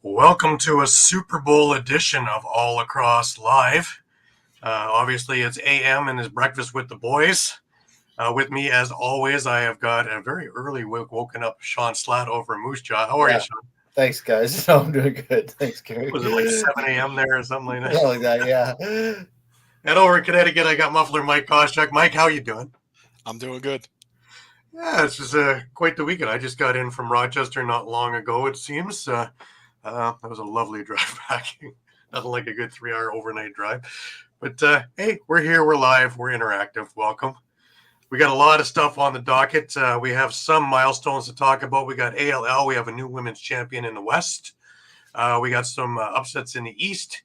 Welcome to a Super Bowl edition of All Lacrosse Live. Obviously, it's AM and it's breakfast with the boys. With me, as always, I have got a very early woken up Shawn Slaght over in Moose Jaw. How are you, Shawn? Thanks, guys. No, I'm doing good. Thanks, Gary. Was it like 7 a.m. there or something like that? Yeah, like that, yeah. And over in Connecticut, I got Muffler Mike Kostiuk. Mike, how you doing? I'm doing good. Yeah, it's just quite the weekend. I just got in from Rochester not long ago, it seems. That was a lovely drive back. Nothing like a good 3-hour overnight drive. But hey, we're here. We're live. We're interactive. Welcome. We got a lot of stuff on the docket. We have some milestones to talk about. We got ALL. We have a new women's champion in the West. We got some upsets in the East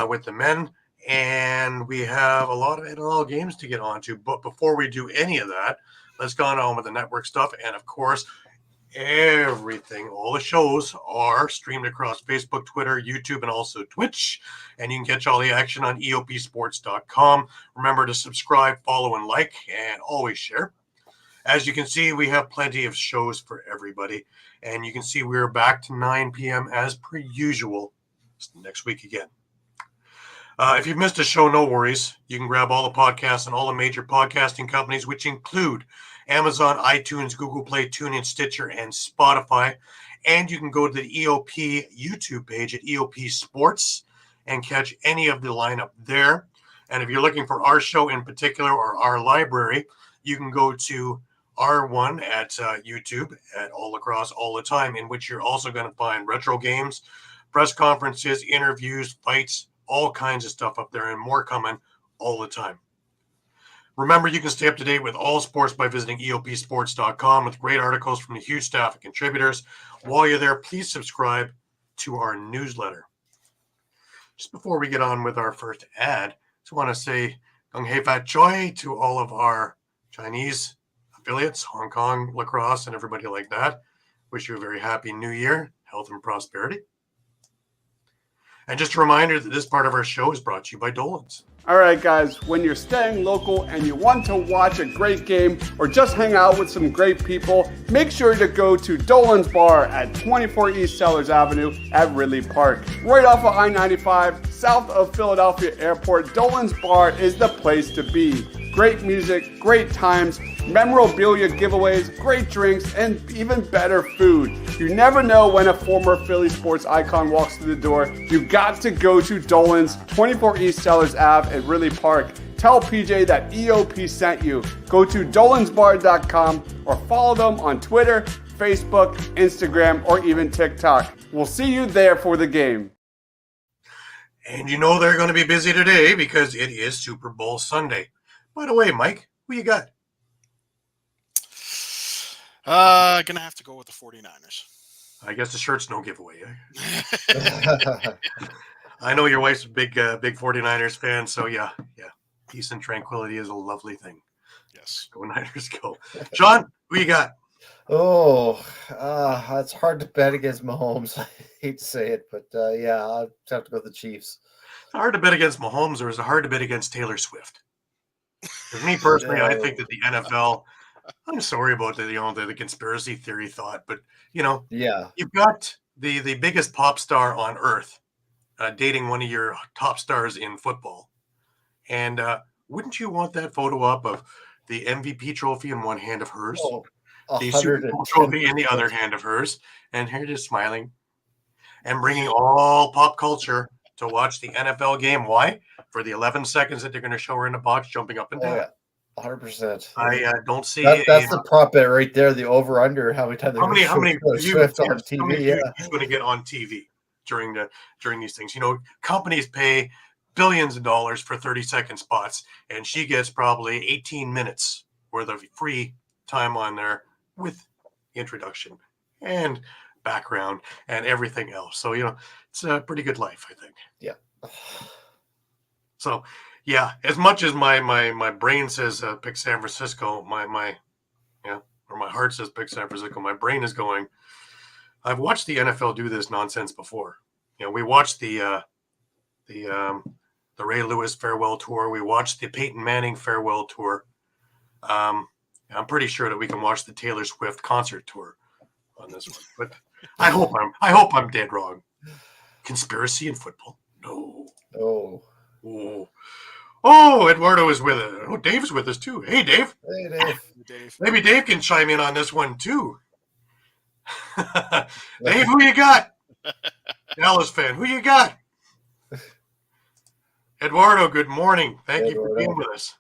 with the men. And we have a lot of NLL games to get onto. But before we do any of that, let's go on with the network stuff. And, of course, everything, all the shows are streamed across Facebook, Twitter, YouTube, and also Twitch. And you can catch all the action on eopsports.com. Remember to subscribe, follow, and like, and always share. As you can see, we have plenty of shows for everybody. And you can see we're back to 9 p.m. as per usual next week again. If you've missed a show, no worries. You can grab all the podcasts and all the major podcasting companies, which include Amazon, iTunes, Google Play, TuneIn, Stitcher, and Spotify. And you can go to the EOP YouTube page at EOP Sports and catch any of the lineup there. And if you're looking for our show in particular or our library, you can go to R1 at YouTube at All Lacrosse All the Time, in which you're also going to find retro games, press conferences, interviews, fights, all kinds of stuff up there and more coming all the time. Remember, you can stay up to date with all sports by visiting eopsports.com with great articles from the huge staff of contributors. While you're there, please subscribe to our newsletter. Just before we get on with our first ad, I just want to say Gong Hei Fat Choi to all of our Chinese affiliates, Hong Kong, Lacrosse, and everybody like that. Wish you a very happy new year, health and prosperity. And just a reminder that this part of our show is brought to you by Dolan's. All right, guys, when you're staying local and you want to watch a great game or just hang out with some great people, make sure to go to Dolan's Bar at 24 East Sellers Avenue at Ridley Park. Right off of I-95, south of Philadelphia Airport, Dolan's Bar is the place to be. Great music, great times, memorabilia giveaways, great drinks, and even better food. You never know when a former Philly sports icon walks through the door. You got to go to Dolan's, 24 East Sellers Ave at Ridley Park. Tell PJ that EOP sent you. Go to dolansbar.com or follow them on Twitter, Facebook, Instagram, or even TikTok. We'll see you there for the game. And you know they're going to be busy today because it is Super Bowl Sunday. By the way, Mike, who you got? Gonna have to go with the 49ers. I guess the shirt's no giveaway. Eh? I know your wife's a big 49ers fan, so yeah. Peace and tranquility is a lovely thing. Yes. Go Niners, go. Shawn, who you got? It's hard to bet against Mahomes. I hate to say it, but yeah, I'll have to go with the Chiefs. It's hard to bet against Mahomes, or is it hard to bet against Taylor Swift? For me personally, I think that the NFL, I'm sorry about the conspiracy theory thought, but you've got the biggest pop star on earth dating one of your top stars in football. And wouldn't you want that photo up of the MVP trophy in one hand of hers, the Super Bowl trophy in the other hand of hers, and her just smiling and bringing all pop culture to watch the NFL game? Why? For the 11 seconds that they're going to show her in the box jumping up and down. Yeah, 100%. I don't see that's the prop bet right there. The over under. How many times? How many Swift on TV? He's going to get on TV during these things. Companies pay billions of dollars for 30-second spots, and she gets probably 18 minutes worth of free time on there with introduction and background and everything else. So it's a pretty good life, I think. Yeah. So, yeah, as much as my brain says pick San Francisco, my heart says pick San Francisco, my brain is going, I've watched the NFL do this nonsense before. We watched the Ray Lewis farewell tour. We watched the Peyton Manning farewell tour. I'm pretty sure that we can watch the Taylor Swift concert tour on this one. But I hope I'm dead wrong. conspiracy in football? No. Oh. Oh, Eduardo is with us. Oh, Dave's with us too. Hey, Dave. Hey, Dave. Dave. Maybe Dave can chime in on this one too. Dave, who you got? Dallas fan, who you got? Eduardo, good morning. Thank you for being with us.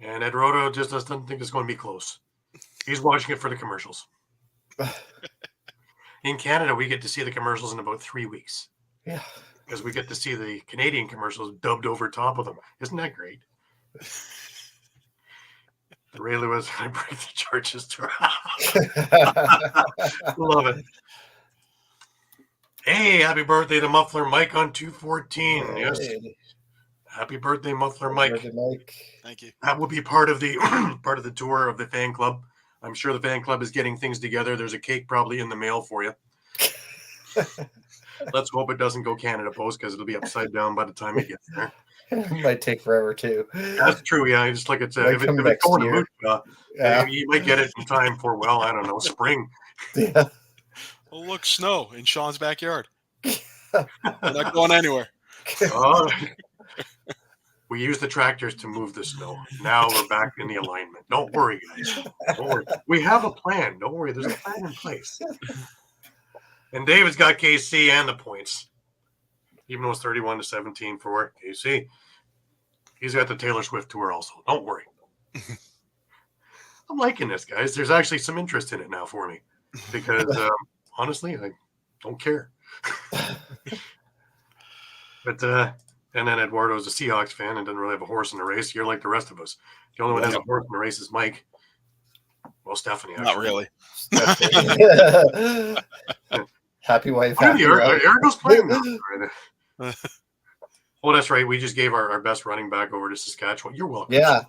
And Eduardo just doesn't think it's going to be close. He's watching it for the commercials. In Canada, we get to see the commercials in about 3 weeks. Yeah. Because we get to see the Canadian commercials dubbed over top of them. Isn't that great? The Ray Lewis going to break the charges to Love it. Hey, happy birthday to Muffler Mike on 214. Hey. Yes. Happy birthday, Muffler Mike. Birthday, Mike. Thank you. That will be part of the part of the tour of the fan club. I'm sure the fan club is getting things together. There's a cake probably in the mail for you. Let's hope it doesn't go Canada Post because it'll be upside down by the time it gets there. It might take forever too. That's true. Yeah, just like it's Might if it's come going next to year. yeah. You might get it in time for I don't know, spring. Yeah. Oh, look, snow in Sean's backyard. We're not going anywhere. We use the tractors to move the snow. Now we're back in the alignment. Don't worry, guys. Don't worry. We have a plan. Don't worry. There's a plan in place. And David's got KC and the points, even though it's 31-17 for KC. He's got the Taylor Swift tour also. Don't worry. I'm liking this, guys. There's actually some interest in it now for me because honestly, I don't care. But and then Eduardo's a Seahawks fan and doesn't really have a horse in the race. You're like the rest of us. The only one that has a horse in the race is Mike. Well, Stephanie. Actually. Not really. Happy wife. Happy Argos playing now. Oh, that's right. We just gave our best running back over to Saskatchewan. You're welcome. Yeah.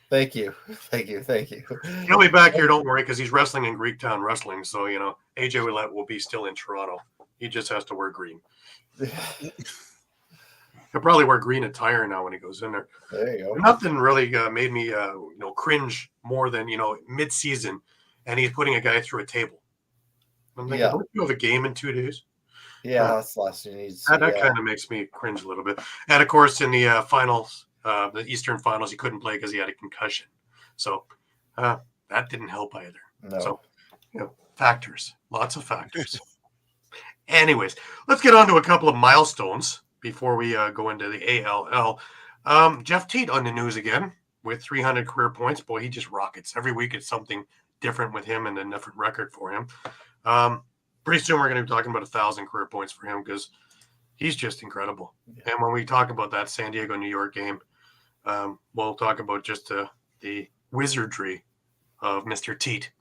Thank you. He'll be back here. Don't worry, because he's wrestling in Greektown Wrestling. So, AJ Ouellette will be still in Toronto. He just has to wear green. He'll probably wear green attire now when he goes in there. There you go. Nothing really made me, cringe more than, mid-season, and he's putting a guy through a table. I'm thinking, don't you have a game in 2 days? Yeah, that's the last thing he needs. That kind of makes me cringe a little bit. And, of course, in the finals, the Eastern finals, he couldn't play because he had a concussion. So that didn't help either. No. So, factors. Lots of factors. Anyways, let's get on to a couple of milestones before we go into the ALL. Jeff Teat on the news again with 300 career points. Boy, he just rockets. Every week it's something different with him and a different record for him. Pretty soon we're going to be talking about 1,000 career points for him because he's just incredible. Yeah. And when we talk about that San Diego, New York game, we'll talk about just the wizardry of Mr. Teat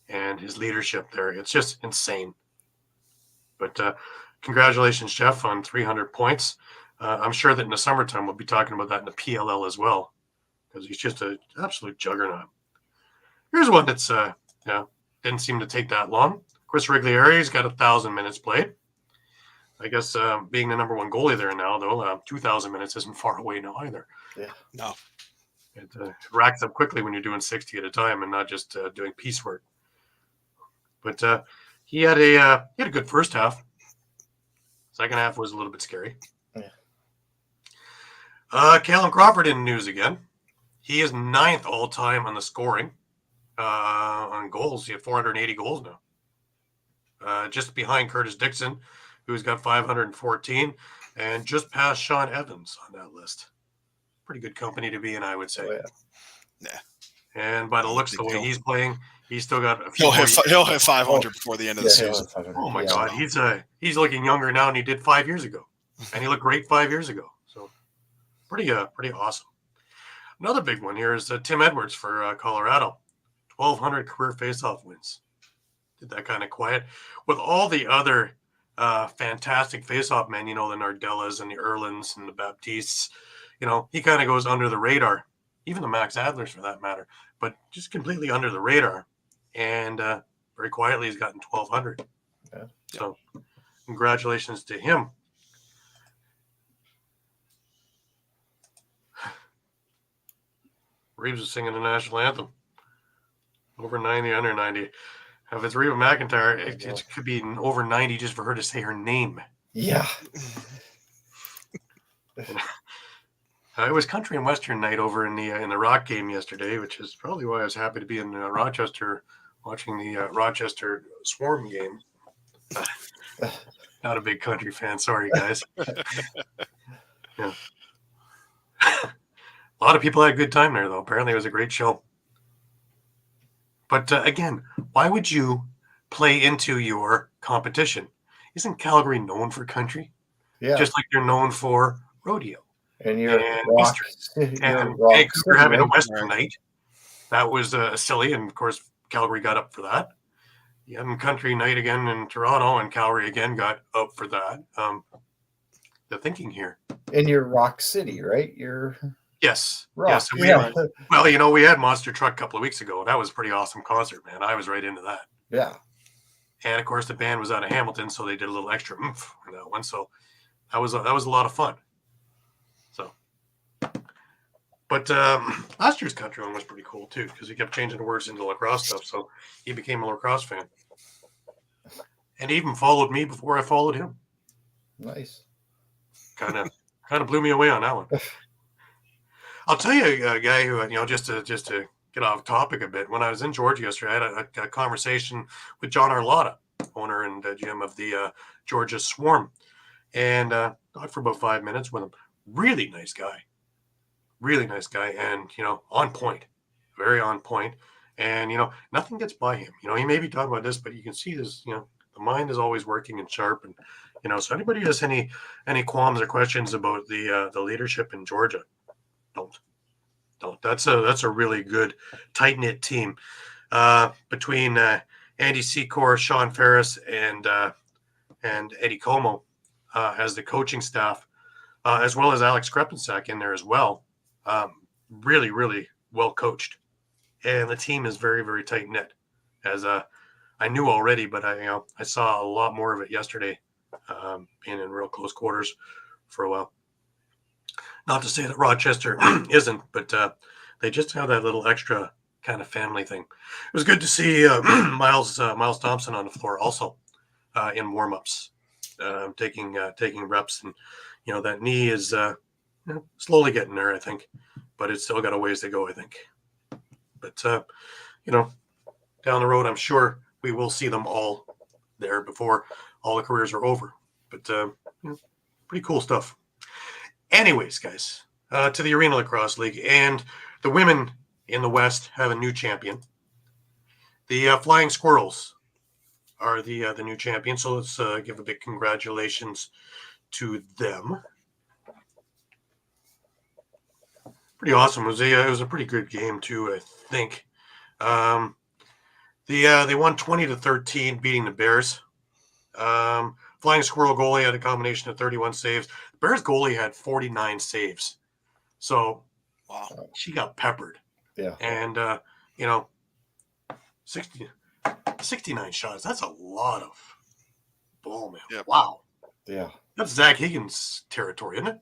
and his leadership there. It's just insane. But congratulations, Jeff, on 300 points. I'm sure that in the summertime we'll be talking about that in the PLL as well because he's just an absolute juggernaut. Here's one that's didn't seem to take that long. Chris Riglieri's got 1,000 minutes played. I guess being the number one goalie there now, though, 2,000 minutes isn't far away now either. Yeah. No. It racks up quickly when you're doing 60 at a time and not just doing piecework. But he had a good first half. Second half was a little bit scary. Yeah. Callum Crawford in the news again. He is 9th all time on the scoring on goals. He had 480 goals now. Just behind Curtis Dixon, who's got 514, and just past Sean Evans on that list. Pretty good company to be in, I would say. Oh, yeah. And by the looks of the way he's playing, he's still got a few. He'll hit 500 before the end of the season. Oh my God, he's looking younger now than he did 5 years ago, and he looked great 5 years ago. So pretty awesome. Another big one here is Tim Edwards for Colorado, 1,200 career faceoff wins. Did that kind of quiet with all the other fantastic faceoff men. The Nardellas and the Erlins and the Baptistes. He kind of goes under the radar, even the Max Adlers for that matter, but just completely under the radar. And very quietly, he's gotten 1,200. Yeah. So congratulations to him. Reeves is singing the national anthem. Over 90, under 90. If it's Reba McEntire, it could be over 90 just for her to say her name. Yeah. It was country and western night over in the Rock game yesterday, which is probably why I was happy to be in Rochester watching the Rochester Swarm game. Not a big country fan, sorry guys. Yeah. A lot of people had a good time there, though. Apparently, it was a great show. But again, why would you play into your competition? Isn't Calgary known for country? Yeah. Just like they're known for rodeo. And your and rock, Western. your And rock Vancouver city, having a right? Western night. That was silly. And of course, Calgary got up for that. And country night again in Toronto, and Calgary again got up for that. The thinking here. In your rock city, right? Your Yes. rock. Yes. And Yeah. well, we had Monster Truck a couple of weeks ago. That was a pretty awesome concert, man. I was right into that. Yeah. And of course, the band was out of Hamilton, so they did a little extra oomph for that one. So that was a lot of fun. So, but last year's country one was pretty cool too, because he kept changing the words into lacrosse stuff. So he became a lacrosse fan, and he even followed me before I followed him. Nice. Kind of blew me away on that one. I'll tell you a guy who, just to get off topic a bit. When I was in Georgia yesterday, I had a conversation with John Arlotta, owner and GM of the Georgia Swarm, and talked for about 5 minutes with him. Really nice guy, and on point, very on point, and nothing gets by him. He may be talking about this, but you can see his, the mind is always working and sharp, and so anybody has any qualms or questions about the leadership in Georgia, don't. That's a really good tight knit team between Andy Secor, Sean Ferris, and Eddie Como as the coaching staff, as well as Alex Krepensak in there as well. Really, really well coached, and the team is very, very tight knit. As I knew already, but I saw a lot more of it yesterday, being in real close quarters for a while. Not to say that Rochester isn't, but they just have that little extra kind of family thing. It was good to see Miles Thompson on the floor also in warm-ups, taking reps, and that knee is slowly getting there, I think, but it's still got a ways to go, I think. But down the road, I'm sure we will see them all there before all the careers are over. But pretty cool stuff. Anyways, guys, to the Arena Lacrosse League, and the women in the West have a new champion. The Flying Squirrels are the new champion, so let's give a big congratulations to them. Pretty awesome. It was a pretty good game too, I think. They won 20-13, beating the Bears. Flying Squirrel goalie had a combination of 31 saves. The Bears goalie had 49 saves. So, wow, she got peppered. Yeah. And, 69 shots. That's a lot of ball, man. Yep. Wow. Yeah. That's Zach Higgins' territory, isn't it?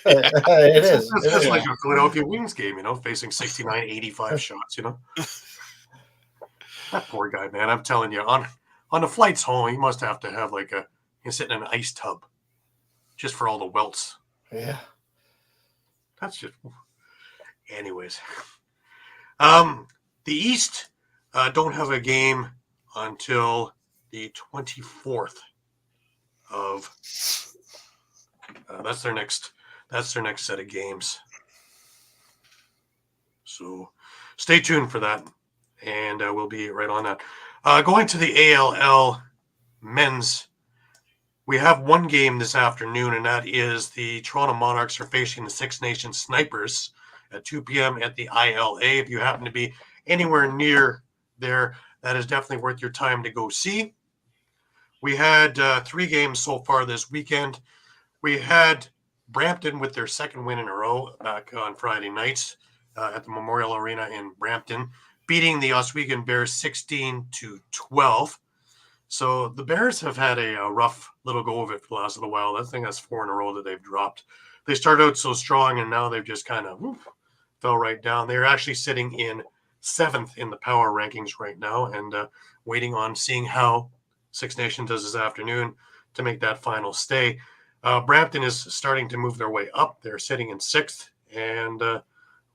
It is. It's just like a Philadelphia Wings game, facing 69, 85 shots, That poor guy, man. I'm telling you, on the flights home, he must have to have he's sitting in an ice tub just for all the welts. Yeah. That's just, anyways. The East don't have a game until the 24th of. That's their next set of games. So stay tuned for that, and we'll be right on that. Going to the ALL men's, we have one game this afternoon, and that is the Toronto Monarchs are facing the Six Nations Snipers at 2 p.m. at the ILA. If you happen to be anywhere near there, that is definitely worth your time to go see. We had 3 games so far this weekend. We had Brampton with their second win in a row back on Friday nights at the Memorial Arena in Brampton, beating the Oswego Bears 16-12. So the Bears have had a rough little go of it for the last little while. I think that's 4 in a row that they've dropped. They started out so strong, and now they've just kind of fell right down. They're actually sitting in 7th in the power rankings right now, and waiting on seeing how Six Nations does this afternoon to make that final stay. Brampton is starting to move their way up. They're sitting in 6th and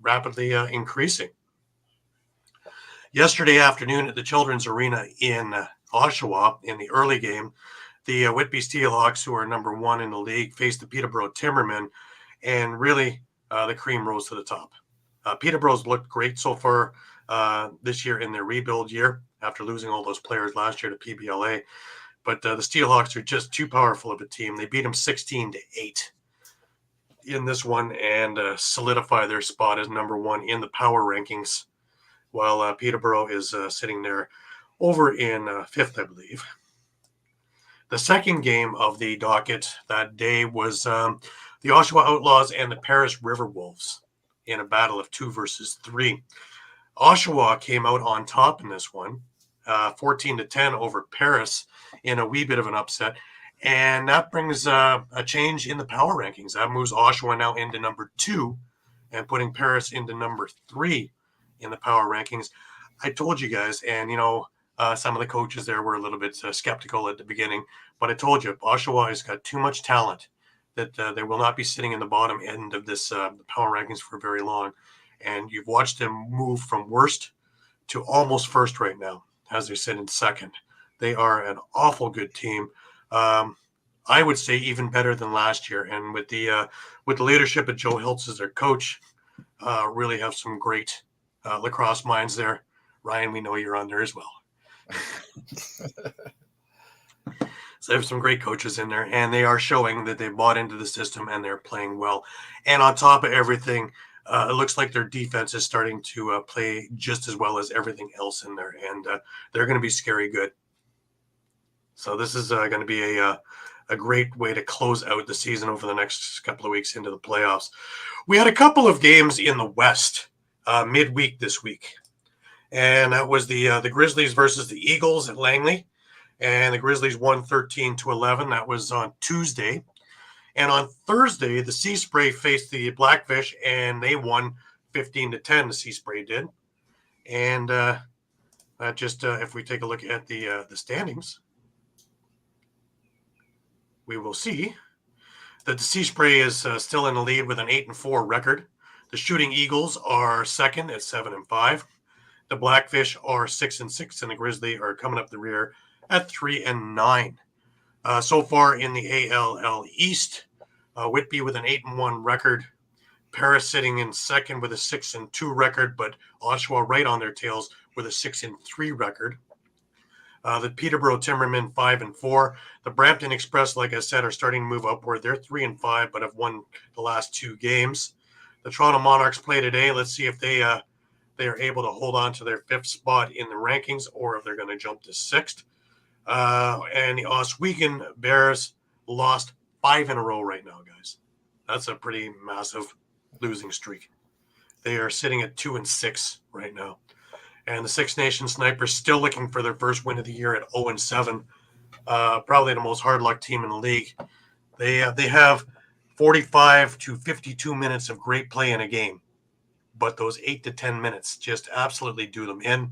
rapidly increasing. Yesterday afternoon at the Children's Arena in Oshawa, in the early game, the Whitby Steelhawks, who are number 1 in the league, faced the Peterborough Timbermen, and really the cream rose to the top. Peterborough's looked great so far this year in their rebuild year after losing all those players last year to PBLA. But the Steelhawks are just too powerful of a team. They beat them 16-8 in this one and solidify their spot as number 1 in the power rankings, while Peterborough is sitting there over in 5th, I believe. The second game of the docket that day was the Oshawa Outlaws and the Paris River Wolves in a battle of 2 versus 3. Oshawa came out on top in this one, 14-10 over Paris in a wee bit of an upset. And that brings a change in the power rankings. That moves Oshawa now into number 2 and putting Paris into number 3 in the power rankings. I told you guys, and some of the coaches there were a little bit skeptical at the beginning, but I told you, Oshawa has got too much talent that they will not be sitting in the bottom end of this power rankings for very long. And you've watched them move from worst to almost first right now as they sit in second. They are an awful good team. I would say even better than last year. And with the leadership of Joe Hiltz as their coach, really have some great lacrosse minds there. Ryan, we know you're on there as well. So they have some great coaches in there, and they are showing that they've bought into the system and they're playing well. And on top of everything, it looks like their defense is starting to play just as well as everything else in there, and they're going to be scary good. So this is going to be a great way to close out the season over the next couple of weeks into the playoffs. We had a couple of games in the West midweek this week, and that was the Grizzlies versus the Eagles at Langley, and the Grizzlies won 13-11. That was on Tuesday. And on Thursday, the Sea Spray faced the Blackfish, and they won 15-10. The Sea Spray did. And if we take a look at the standings, we will see that the Sea Spray is still in the lead with an 8-4 record. The Shooting Eagles are second at 7-5. The Blackfish are 6-6, and the Grizzly are coming up the rear at 3-9. So far in the ALL East, Whitby with an 8-1 record, Paris sitting in second with a 6-2 record, but Oshawa right on their tails with a 6-3 record. The Peterborough Timbermen 5-4. The Brampton Express, like I said, are starting to move upward. They're 3-5, but have won the last 2 games. The Toronto Monarchs play today. Let's see if they are able to hold on to their 5th spot in the rankings, or if they're going to jump to 6th. And the Oswego Bears lost 5 in a row right now, guys. That's a pretty massive losing streak. They are sitting at 2-6 right now. And the Six Nations Snipers still looking for their first win of the year at 0-7. Probably the most hard luck team in the league. They have 45 to 52 minutes of great play in a game, but those 8 to 10 minutes just absolutely do them in.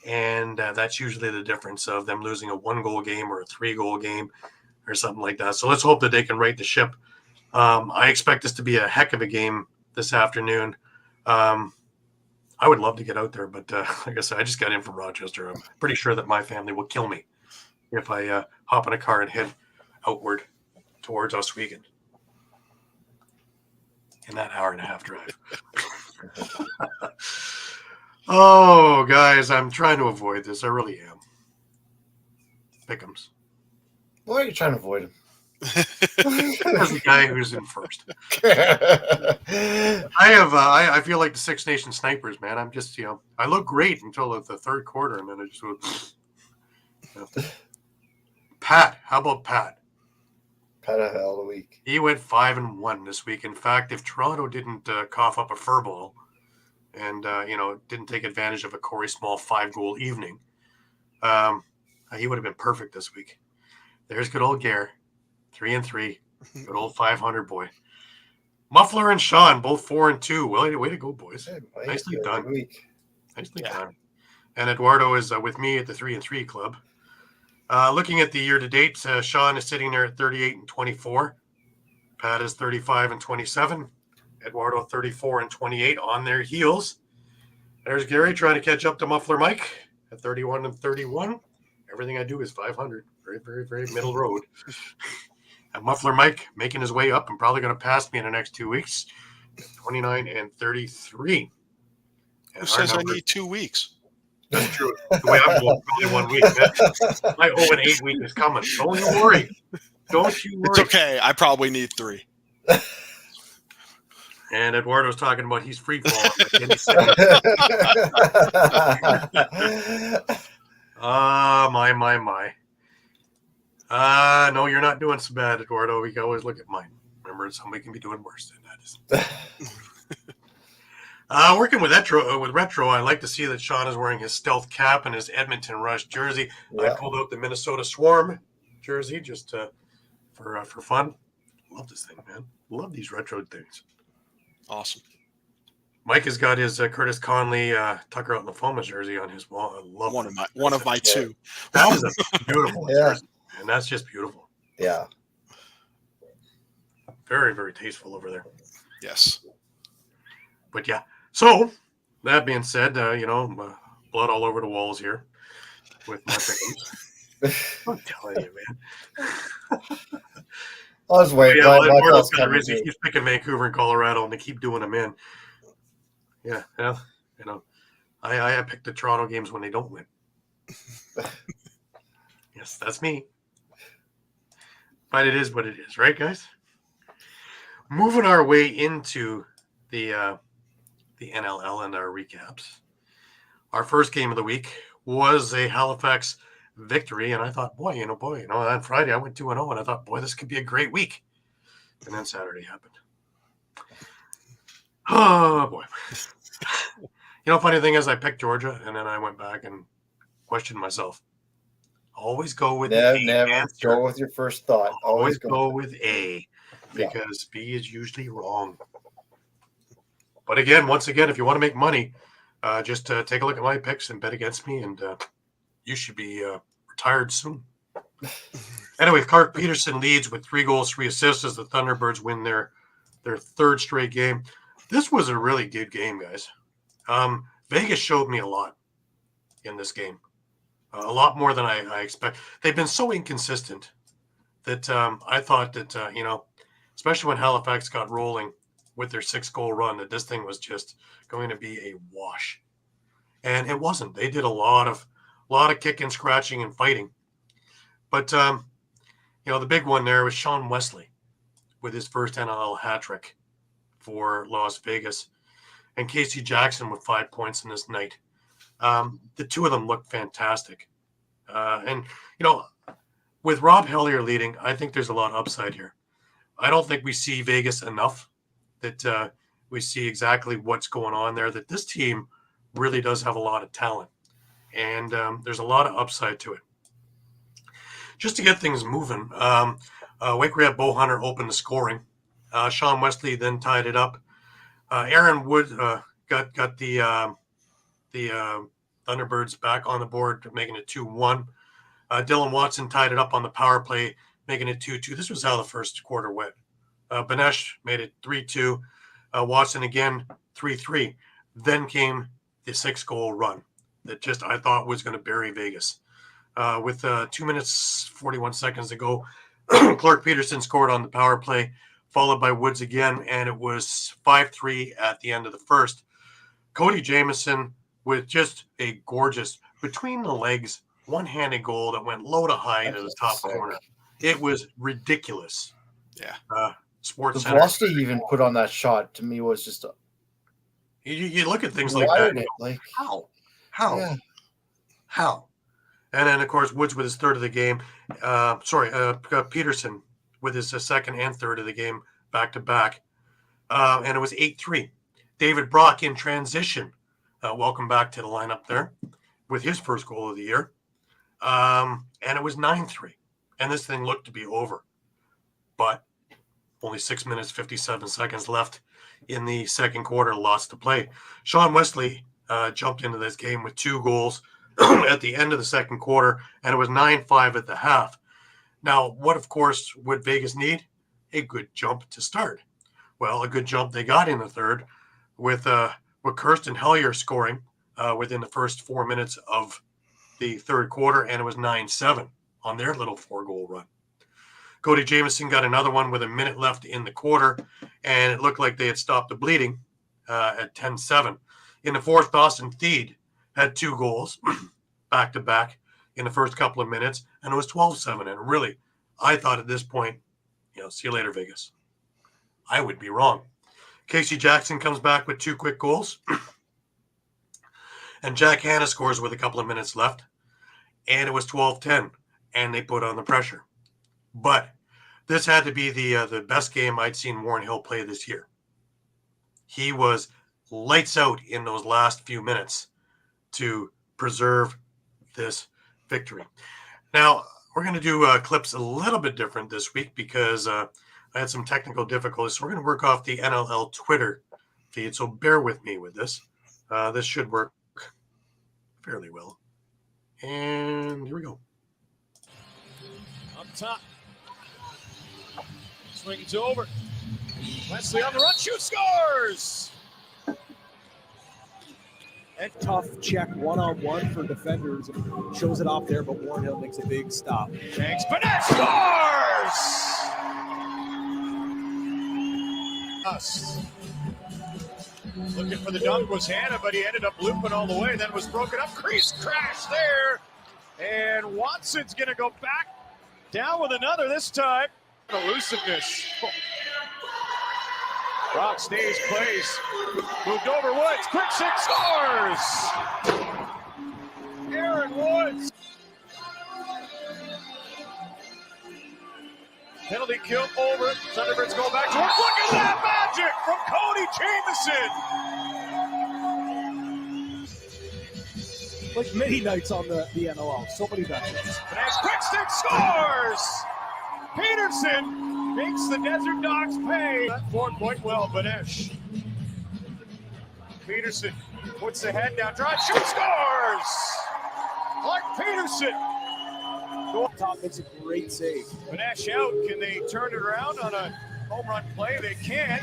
And that's usually the difference of them losing a 1-goal game or a 3-goal game or something like that. So let's hope that they can right the ship. I expect this to be a heck of a game this afternoon. I would love to get out there, but like I said, I just got in from Rochester. I'm pretty sure that my family will kill me if I hop in a car and head outward towards Oswego in that hour-and-a-half drive. Oh, guys, I'm trying to avoid this. I really am. Pick'ems. Why are you trying to avoid him? As the guy who's in first. I feel like the Six Nation Snipers, man. I'm just, I look great until the third quarter, and then I just Pat, how about Pat? Pat a hell of a week. He went 5-1 this week. In fact, if Toronto didn't cough up a furball and didn't take advantage of a Corey Small 5-goal evening, he would have been perfect this week. There's good old Gare, 3-3, good old 500 boy. Muffler and Shawn, both 4-2. Well, way to go, boys. Hey, Nicely done. Week. Nicely done. And Eduardo is with me at the 3-3 club. Looking at the year-to-date, Shawn is sitting there at 38-24. Pat is 35-27. Eduardo 34-28 on their heels. There's Gary trying to catch up to Muffler Mike at 31-31. Everything I do is 500. Very, very, very middle road. And Muffler Mike making his way up and probably going to pass me in the next 2 weeks. 29-33. Who says I need 2 weeks? That's true. The way I'm going, probably 1 week. My 0-8 week is coming. Don't you worry. Don't you worry. It's okay. I probably need 3. And Eduardo's talking about he's free falling. My. No, you're not doing so bad, Eduardo. We can always look at mine. Remember, somebody can be doing worse than that. Working with retro, I like to see that Shawn is wearing his stealth cap and his Edmonton Rush jersey. Yeah. I pulled out the Minnesota Swarm jersey just for fun. Love this thing, man. Love these retro things. Awesome. Mike has got his Curtis Conley Tucker out in the Foma jersey on his wall. I love one of my 2. That is a beautiful jersey, and that's just beautiful. Yeah. Very, very tasteful over there. Yes. But yeah. So that being said, blood all over the walls here with my pickings. I'm telling you, man. I was waiting. Eduardo's got a reason. He keeps picking Vancouver and Colorado, and they keep doing them in. Yeah, I pick the Toronto games when they don't win. Yes, that's me. But it is what it is, right, guys? Moving our way into the NLL and our recaps. Our first game of the week was a Halifax victory, and I thought, on Friday I went 2-0, and I thought, this could be a great week. And then Saturday happened. Oh boy. Funny thing is, I picked Georgia, and then I went back and questioned myself. Always go with never go with your first thought. Always go with A, because B is usually wrong. But once again, if you want to make money, just take a look at my picks and bet against me, and you should be retired soon. Anyway, Clark Peterson leads with 3 goals, 3 assists as the Thunderbirds win their 3rd straight game. This was a really good game, guys. Vegas showed me a lot in this game, a lot more than I expect. They've been so inconsistent that I thought that, especially when Halifax got rolling with their 6-goal run, that this thing was just going to be a wash. And it wasn't. They did a lot of kicking, scratching, and fighting. But, the big one there was Shawn Wesley with his first NLL hat trick for Las Vegas, and Casey Jackson with 5 points in this night. The two of them looked fantastic. And with Rob Hellier leading, I think there's a lot of upside here. I don't think we see Vegas enough that we see exactly what's going on there, that this team really does have a lot of talent. And there's a lot of upside to it. Just to get things moving, Wake Red Bowhunter opened the scoring. Shawn Wesley then tied it up. Aaron Wood got the Thunderbirds back on the board, making it 2-1. Dylan Watson tied it up on the power play, making it 2-2. This was how the first quarter went. Banesh made it 3-2. Watson again 3-3. Then came the 6-goal run that just I thought was going to bury Vegas. With 2 minutes 41 seconds to go, Clark Peterson scored on the power play, followed by Woods again, and it was 5-3 at the end of the first. Cody Jamieson with just a gorgeous between the legs, one-handed goal that went low to high to the top corner. It was ridiculous. Yeah. Sports the Center. velocity even put on that shot to me was just you look at things like that. How? And then, of course, Woods with his 3rd of the game. Peterson with his 2nd and 3rd of the game back-to-back. And it was 8-3. David Brock in transition. Welcome back to the lineup there with his first goal of the year. And it was 9-3. And this thing looked to be over. But only 6 minutes, 57 seconds left in the second quarter, lost to play. Shawn Wesley jumped into this game with 2 goals, at the end of the second quarter, and it was 9-5 at the half. Now, what, of course, would Vegas need? A good jump to start. Well, a good jump they got in the third with Kirsten Hellier scoring within the first 4 minutes of the third quarter, and it was 9-7 on their little 4-goal run. Cody Jamieson got another one with a minute left in the quarter, and it looked like they had stopped the bleeding at 10-7. In the fourth, Dawson Theed had 2 goals back-to-back in the first couple of minutes, and it was 12-7. And really, I thought at this point, see you later, Vegas. I would be wrong. Casey Jackson comes back with 2 quick goals, and Jack Hanna scores with a couple of minutes left, and it was 12-10, and they put on the pressure. But this had to be the best game I'd seen Warren Hill play this year. He was lights out in those last few minutes to preserve this victory. Now, we're going to do clips a little bit different this week because I had some technical difficulties. So we're going to work off the NLL Twitter feed, so bear with me with this. This should work fairly well. And here we go. Up top. Swings over. Wesley on the run, shoots, scores! And tough check one-on-one for defenders. Shows it off there, but Warren Hill makes a big stop. Shanks, Benesh scores! Us. Looking for the dunk was Hanna, but he ended up looping all the way, then was broken up. Crease crash there. And Watson's going to go back down with another this time. Elusiveness. Rock stays, plays. Moved over Woods. Quick 6 scores! Aaron Woods. Penalty kill over. Thunderbirds go back to work. Look at that magic from Cody Jamieson. Like many nights on the NLL. So many matches. Benesh quick stick scores! Peterson makes the Desert Dogs pay. That forward quite well, Benesh. Peterson puts the head down, drives, shoots, scores! Clark Peterson. Top makes a great save. Benesh out. Can they turn it around on a home run play? They can.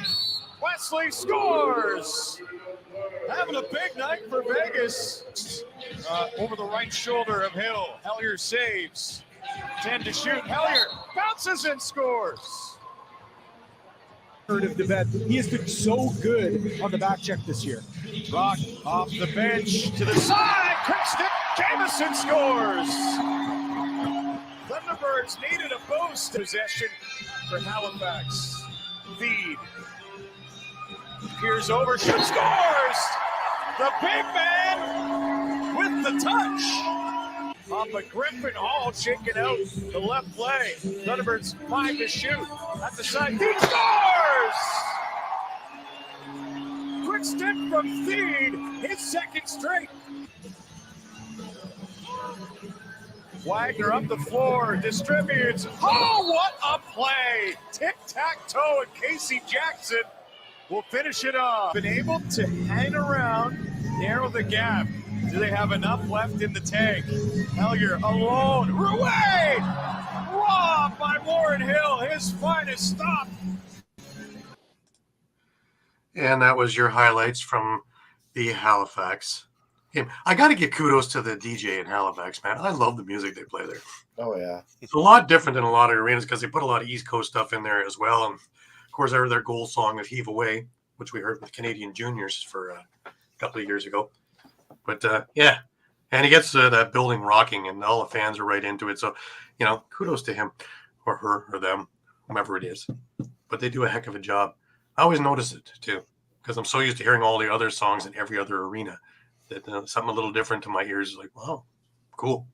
Wesley scores! Having a big night for Vegas. Over the right shoulder of Hill. Hellier saves. 10 to shoot. Hellier bounces and scores. He has been so good on the back check this year. Rock off the bench to the side. Quick stick. Jamieson scores. Thunderbirds needed a boost. Possession for Halifax. Feed. Peers over. Shoot, scores. The big man with the touch. But Griffin Hall shaking out the left leg. Thunderbirds 5 to shoot. At the side, he scores! Quick stick from Feed, his second straight. Wagner up the floor, distributes. Oh, what a play! Tic-tac-toe, and Casey Jackson will finish it off. Been able to hang around, narrow the gap. Do they have enough left in the tank? Hellier alone. Rouet! Robbed by Warren Hill. His finest stop. And that was your highlights from the Halifax game. I got to give kudos to the DJ in Halifax, man. I love the music they play there. Oh, yeah. It's a lot different than a lot of arenas because they put a lot of East Coast stuff in there as well. And, of course, their goal song of Heave Away, which we heard with Canadian Juniors for a couple of years ago. But, yeah, and he gets that building rocking, and all the fans are right into it. So, kudos to him or her or them, whomever it is. But they do a heck of a job. I always notice it, too, because I'm so used to hearing all the other songs in every other arena that something a little different to my ears is like, wow, cool.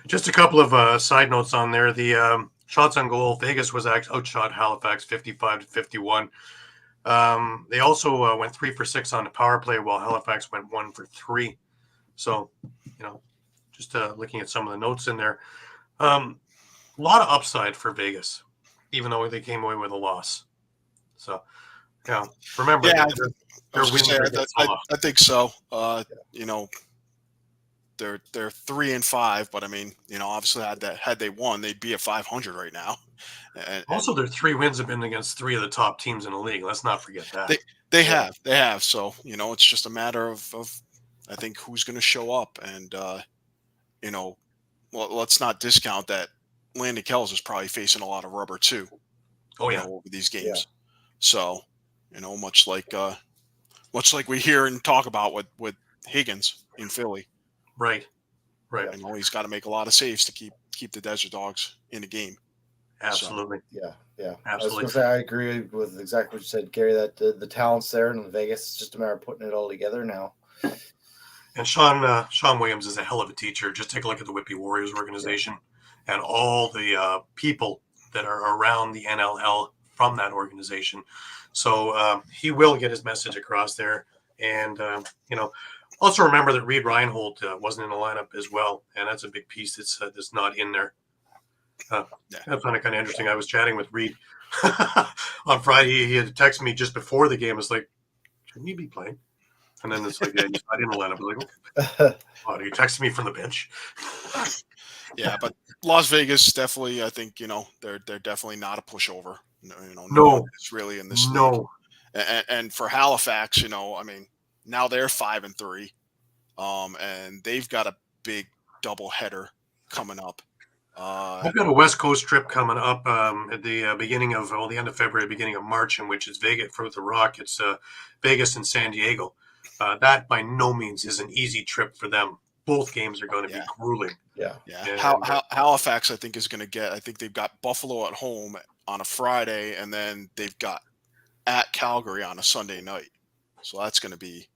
Just a couple of side notes on there. The shots on goal, Vegas was outshot Halifax 55-51. They also went 3 for 6 on the power play, while Halifax went 1 for 3. So, just looking at some of the notes in there, a lot of upside for Vegas, even though they came away with a loss. So, remember, Yeah, their win. I think so. they're 3-5, but I mean, obviously had they won, they'd be at 500 right now. And Also, their 3 wins have been against 3 of the top teams in the league. Let's not forget that. they have. So it's just a matter of I think who's going to show up, and well, let's not discount that Landy Kells is probably facing a lot of rubber too. Oh yeah, over these games. Yeah. So much like we hear and talk about with Higgins in Philly. right. He's got to make a lot of saves to keep the Desert Dogs in the game. Absolutely. Yeah. Absolutely. I was going to say, I agree with exactly what you said, Gary, that the talent's there in Vegas. It's just a matter of putting it all together now. And Sean Williams is a hell of a teacher. Just take a look at the Whitby Warriors organization and all the people that are around the NLL from that organization. So he will get his message across there. And, also remember that Reed Reinhold wasn't in the lineup as well. And that's a big piece that's not in there. I found it kind of interesting. I was chatting with Reed on Friday. He had texted me just before the game. It's like, shouldn't he be playing? And then it's like, yeah, he's not in the lineup. I was like, okay. Oh, you texted me from the bench. Yeah, but Las Vegas definitely, I think, they're definitely not a pushover. No, it's really in this no. league. And for Halifax, I mean, now they're 5-3, and they've got a big double header coming up. I've got a West Coast trip coming up at the beginning of the end of February, beginning of March, in which is Vegas for the Rock. It's Vegas and San Diego. That by no means is an easy trip for them. Both games are going to be grueling. Yeah. And Halifax, I think, is going to get. I think they've got Buffalo at home on a Friday, and then they've got at Calgary on a Sunday night. So that's going to be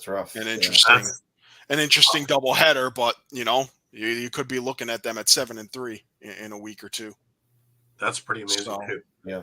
rough. An interesting doubleheader, but you could be looking at them at 7-3 in a week or two. That's pretty amazing too. Yeah.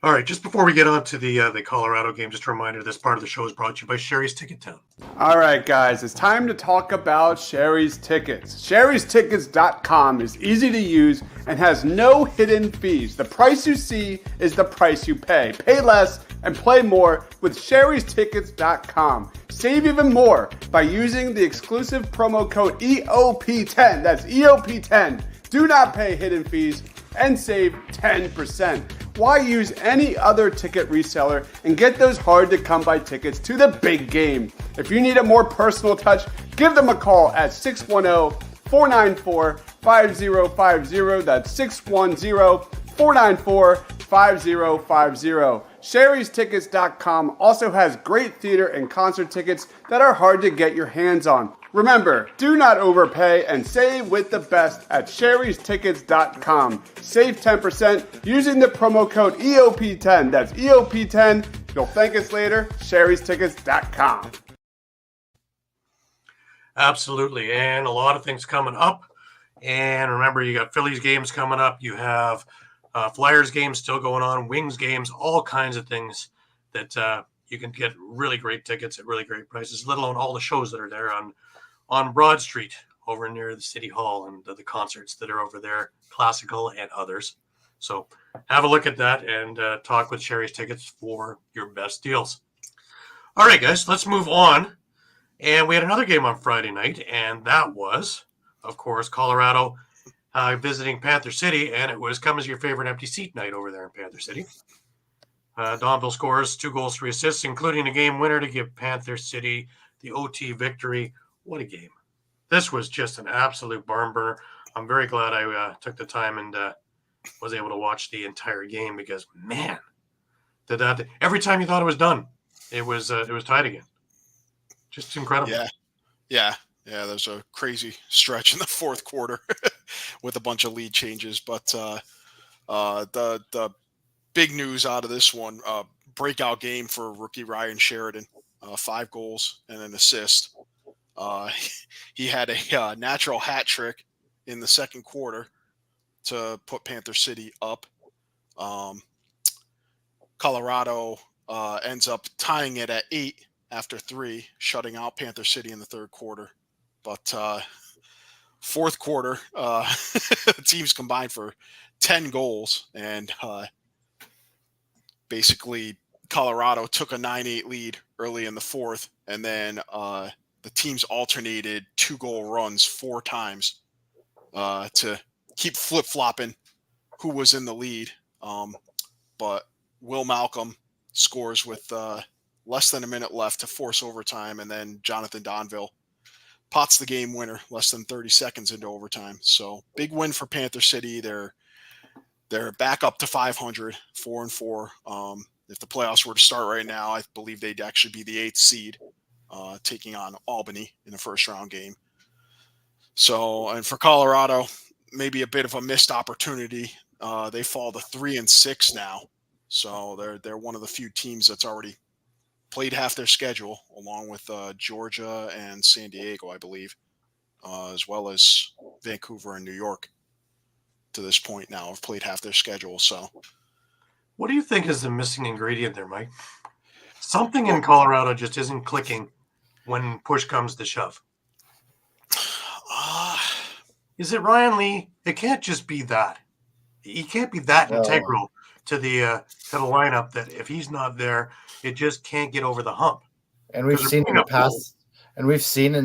All right, just before we get on to the Colorado game, just a reminder, this part of the show is brought to you by Sherry's Ticket Town. All right, guys, it's time to talk about Sherry's Tickets. Sherry'sTickets.com is easy to use and has no hidden fees. The price you see is the price you pay. Pay less and play more with Sherry'sTickets.com. Save even more by using the exclusive promo code EOP10. That's EOP10. Do not pay hidden fees and save 10%. Why use any other ticket reseller and get those hard-to-come-by tickets to the big game? If you need a more personal touch, give them a call at 610-494-5050. That's 610-494-5050. Sherry'sTickets.com also has great theater and concert tickets that are hard to get your hands on. Remember, do not overpay and save with the best at Sherry'sTickets.com. Save 10% using the promo code EOP10. That's EOP10. You'll thank us later. Sherry'sTickets.com. Absolutely, and a lot of things coming up. And remember, you got Phillies games coming up. You have Flyers games still going on, Wings games, all kinds of things that you can get really great tickets at really great prices, let alone all the shows that are there on Broad Street over near the City Hall and the concerts that are over there, classical and others. So have a look at that and talk with Sherry's Tickets for your best deals. All right, guys, let's move on. And we had another game on Friday night, and that was, of course, Colorado visiting Panther City, and it was come as your favorite empty seat night over there in Panther City. Donville scores 2 goals, 3 assists, including a game winner to give Panther City the OT victory. What a game. This was just an absolute barn burner. I'm very glad I took the time and was able to watch the entire game because, man, every time you thought it was done, it was tied again. Just incredible. Yeah. There's a crazy stretch in the fourth quarter with a bunch of lead changes. But the big news out of this one, breakout game for rookie Ryan Sheridan, 5 goals and an assist. He had a natural hat trick in the second quarter to put Panther City up. Colorado ends up tying it at 8 after 3, shutting out Panther City in the third quarter. But fourth quarter, the teams combined for 10 goals, and basically Colorado took a 9-8 lead early in the fourth, and then the teams alternated 2-goal runs 4 times to keep flip-flopping who was in the lead. But Will Malcolm scores with less than a minute left to force overtime, and then Jonathan Donville pots the game winner less than 30 seconds into overtime. So big win for Panther City. They're back up to 500, 4-4. If the playoffs were to start right now, I believe they'd actually be the 8th seed, taking on Albany in the first round game. So, and for Colorado, maybe a bit of a missed opportunity. They fall to 3-6 now. So they're one of the few teams that's already played half their schedule, along with Georgia and San Diego, I believe, as well as Vancouver and New York. To this point now, have played half their schedule. So, what do you think is the missing ingredient there, Mike? Something in Colorado just isn't clicking when push comes to shove. Is it Ryan Lee? It can't just be that. He can't be that integral to the lineup that if he's not there, it just can't get over the hump. And we've seen in the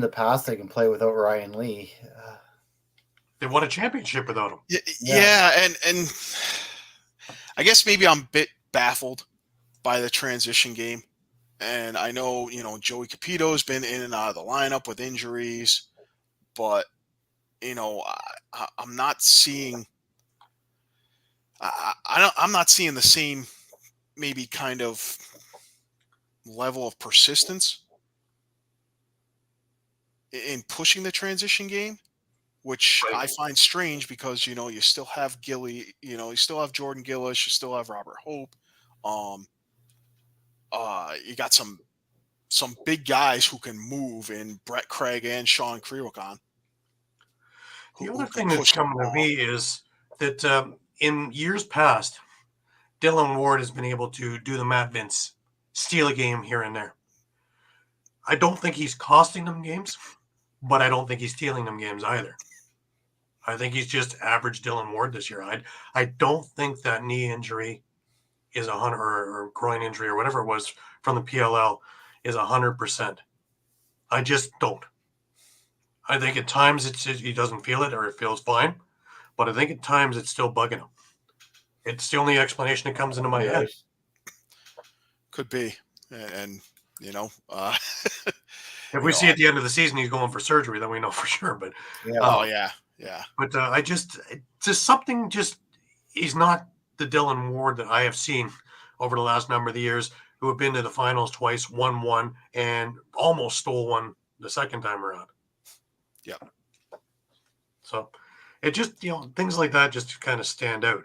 past, they can play without Ryan Lee. They won a championship without him. Yeah, and I guess maybe I'm a bit baffled by the transition game. And I know, Joey Capito's been in and out of the lineup with injuries, but I'm not seeing. I'm not seeing the same maybe kind of level of persistence in pushing the transition game, which I find strange because, you still have Gilly, you still have Jordan Gillis, you still have Robert Hope. You got some big guys who can move in Brett Craig and Sean Kriwakon. The other thing that's coming to me is that in years past, Dylan Ward has been able to do the Matt Vince, steal a game here and there. I don't think he's costing them games, but I don't think he's stealing them games either. I think he's just average Dylan Ward this year. I don't think that knee injury is 100 or groin injury or whatever it was from the PLL is 100%. I just don't. I think at times he doesn't feel it or it feels fine, but I think at times it's still bugging him. It's the only explanation that comes into my head. Could be. And if we see at the end of the season he's going for surgery, then we know for sure. But yeah. But something he's not the Dylan Ward that I have seen over the last number of the years, who have been to the finals twice, won one, and almost stole one the second time around. Yeah. So it just, things like that just kind of stand out.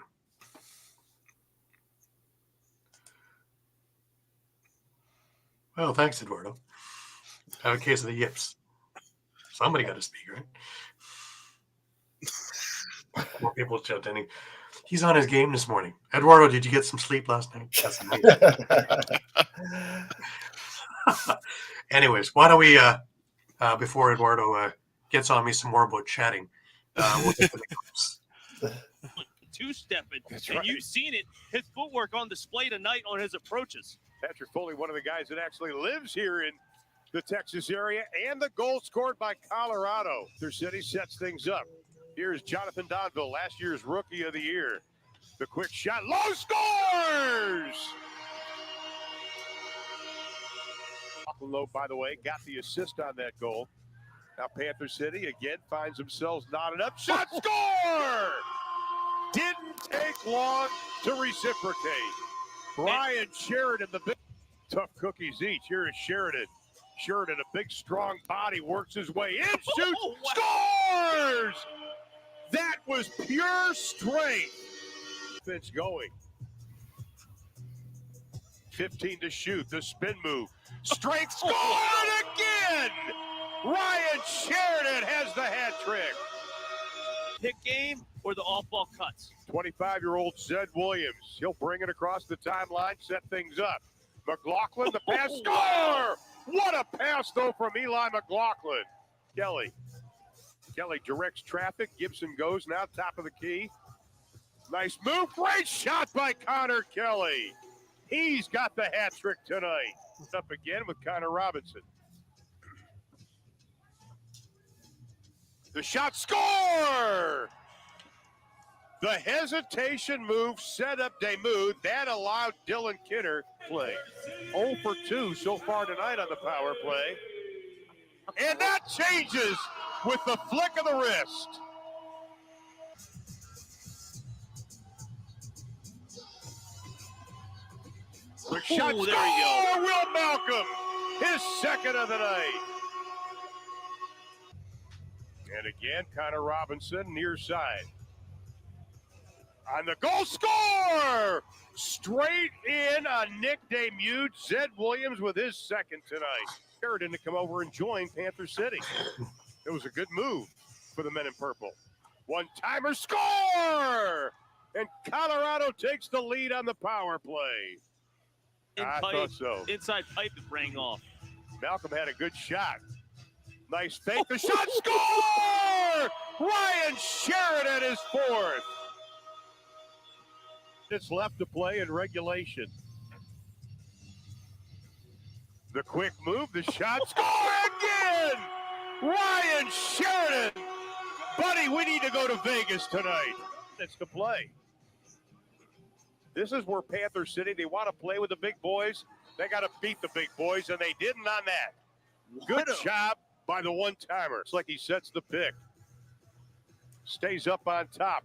Well, thanks, Eduardo. Have a case of the yips. Somebody got to speak, right? More people chatting. He's on his game this morning. Eduardo, did you get some sleep last night? That's amazing. Anyways, why don't we, before Eduardo gets on me some more about chatting, we'll get to the clips. Two-stepping, and you've seen it. His footwork on display tonight on his approaches. Patrick Foley, one of the guys that actually lives here in the Texas area, and the goal scored by Colorado. Their city sets things up. Here's Jonathan Donville, last year's Rookie of the Year. The quick shot, low scores! Low, by the way, got the assist on that goal. Now Panther City again finds themselves knotted up. Shot, score! Didn't take long to reciprocate. Brian Sheridan, the big tough cookies each. Here is Sheridan. Sheridan, a big, strong body, works his way in, shoots, scores! That was pure strength. It's going. 15 to shoot, the spin move. Strength, scored again! Ryan Sheridan has the hat trick. Pick game or the off-ball cuts? 25-year-old Zed Williams. He'll bring it across the timeline, set things up. McLaughlin, the pass, score! What a pass, though, from Eli McLaughlin. Kelly directs traffic. Gibson goes now, top of the key. Nice move. Great shot by Connor Kelly. He's got the hat trick tonight. Up again with Connor Robinson. The shot, score! The hesitation move set up Demuth. That allowed Dylan Kidder play. 0 for 2 so far tonight on the power play. And that changes with the flick of the wrist. Quick shot, Ooh, score! there you go. Will Malcolm, his second of the night. And again, Connor Robinson, near side. On the goal, score! Straight in on Nick Demuth. Zed Williams with his second tonight. Sheridan to come over and join Panther City. It was a good move for the men in purple. One-timer, score! And Colorado takes the lead on the power play. I thought so. Inside pipe that rang off. Malcolm had a good shot. Nice fake. The shot, score! Ryan Sheridan is fourth. It's left to play in regulation. The quick move, the shot, score again! Ryan Sheridan! Buddy, we need to go to Vegas tonight. It's to play. This is where Panther City, they want to play with the big boys. They got to beat the big boys, and they didn't on that. Good job by the one-timer. It's like he sets the pick. Stays up on top.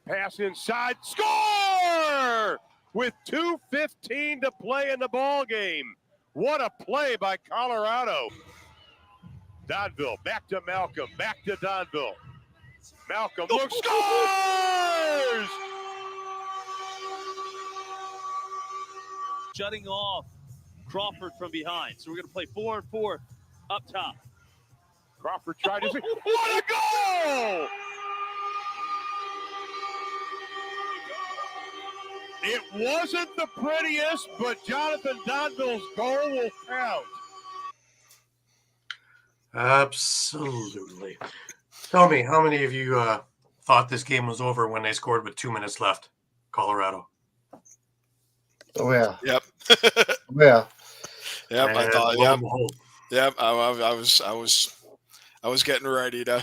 Pass inside, score! With 2:15 to play in the ball game. What a play by Colorado. Donville, back to Malcolm, back to Donville. Malcolm looks, scores! Shutting off Crawford from behind. So we're going to play 4 and 4 up top. Crawford tried to see. What a goal! It wasn't the prettiest, but Jonathan Donville's goal will count. Absolutely. Tell me, how many of you thought this game was over when they scored with 2 minutes left? Colorado. Oh yeah. Yep. Yeah. Yep. I And thought. lo Yep. and behold, Yep. I was getting ready to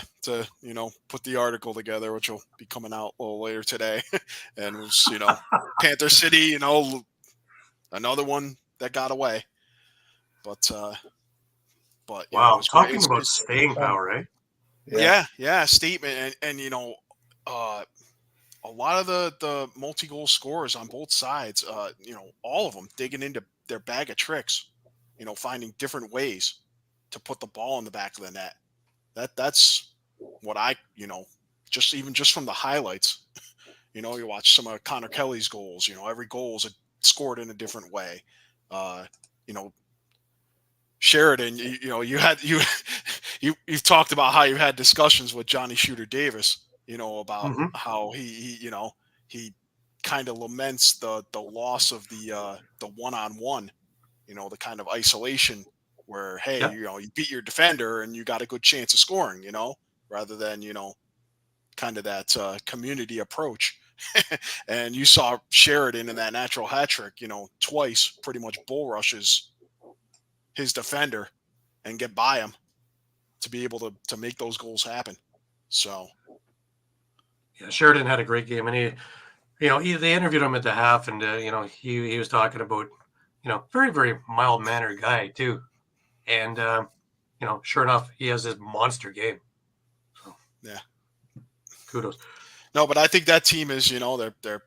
put the article together, which will be coming out a little later today, and it was Panther City, another one that got away, but wow, it's talking great. about staying power, eh? Yeah, statement, and a lot of the multi-goal scorers on both sides, all of them digging into their bag of tricks, finding different ways to put the ball in the back of the net. That's what I, just from the highlights, you watch some of Connor Kelly's goals, every goal is scored in a different way. Sheridan, you've talked about how you've had discussions with Johnny Shooter Davis, about how he kind of laments the loss of the one-on-one, the kind of isolation where, hey, you beat your defender and you got a good chance of scoring, rather than, kind of that community approach. And you saw Sheridan in that natural hat trick, twice pretty much bull rushes his defender and get by him to be able to make those goals happen. So. Yeah, Sheridan had a great game, and they interviewed him at the half, and he was talking about very, very mild mannered guy too, and sure enough he has this monster game. So, yeah, kudos. No, but I think that team is they're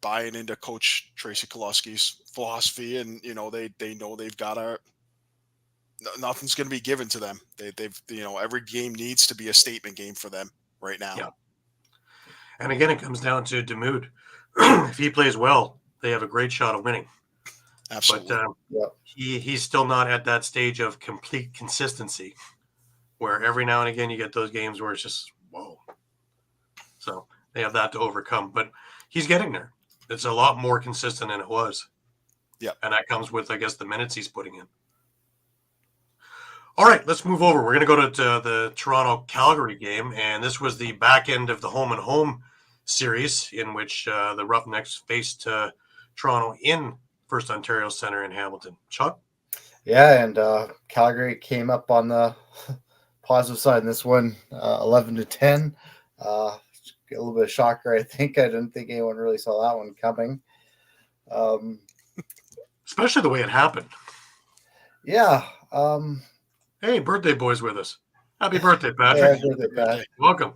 buying into Coach Tracy Kelusky's philosophy, and they know they've got nothing's going to be given to them. They've every game needs to be a statement game for them right now. Yeah. And again, it comes down to Demuth. If he plays well, they have a great shot of winning. Absolutely. But he's still not at that stage of complete consistency where every now and again you get those games where it's just, whoa. So they have that to overcome. But he's getting there. It's a lot more consistent than it was. Yeah. And that comes with, I guess, the minutes he's putting in. All right, let's move over. We're going to go to the Toronto-Calgary game, and this was the back end of the home-and-home series in which the Roughnecks faced Toronto in First Ontario Centre in Hamilton. Chuck? Yeah, and Calgary came up on the positive side in this one, 11-10. A little bit of shocker, I think. I didn't think anyone really saw that one coming. Especially the way it happened. Yeah. Hey, birthday boy's with us. Happy birthday, Yeah, Patrick. birthday, Pat. Welcome.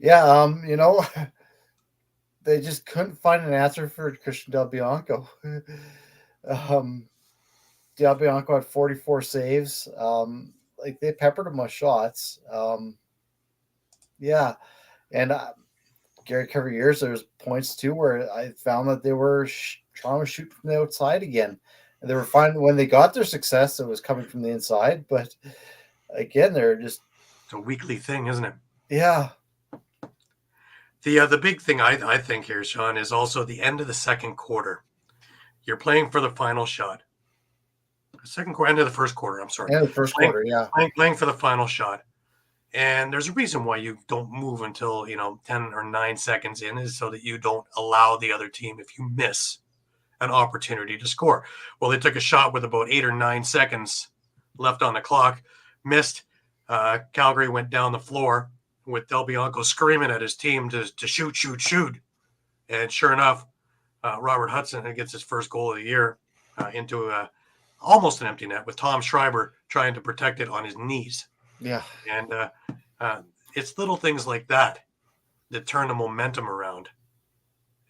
Yeah, they just couldn't find an answer for Christian Del Bianco. Del Bianco had 44 saves. Like they peppered him with shots. Yeah, and Gary covered years. There was points too where I found that they were trying to shoot from the outside again, and they were finding when they got their success, it was coming from the inside. But again, they're just It's a weekly thing, isn't it? yeah. The big thing I think here, Shawn, is also the end of the second quarter. You're playing for the final shot. Second quarter, end of the first quarter. I'm sorry. Yeah, the first quarter, yeah. Playing for the final shot. And there's a reason why you don't move until 10 or 9 seconds in, is so that you don't allow the other team, if you miss, an opportunity to score. Well, they took a shot with about 8 or 9 seconds left on the clock, missed. Calgary went down the floor with Del Bianco screaming at his team to shoot. And sure enough, Robert Hudson gets his first goal of the year into almost an empty net with Tom Schreiber trying to protect it on his knees. Yeah. And it's little things like that turn the momentum around.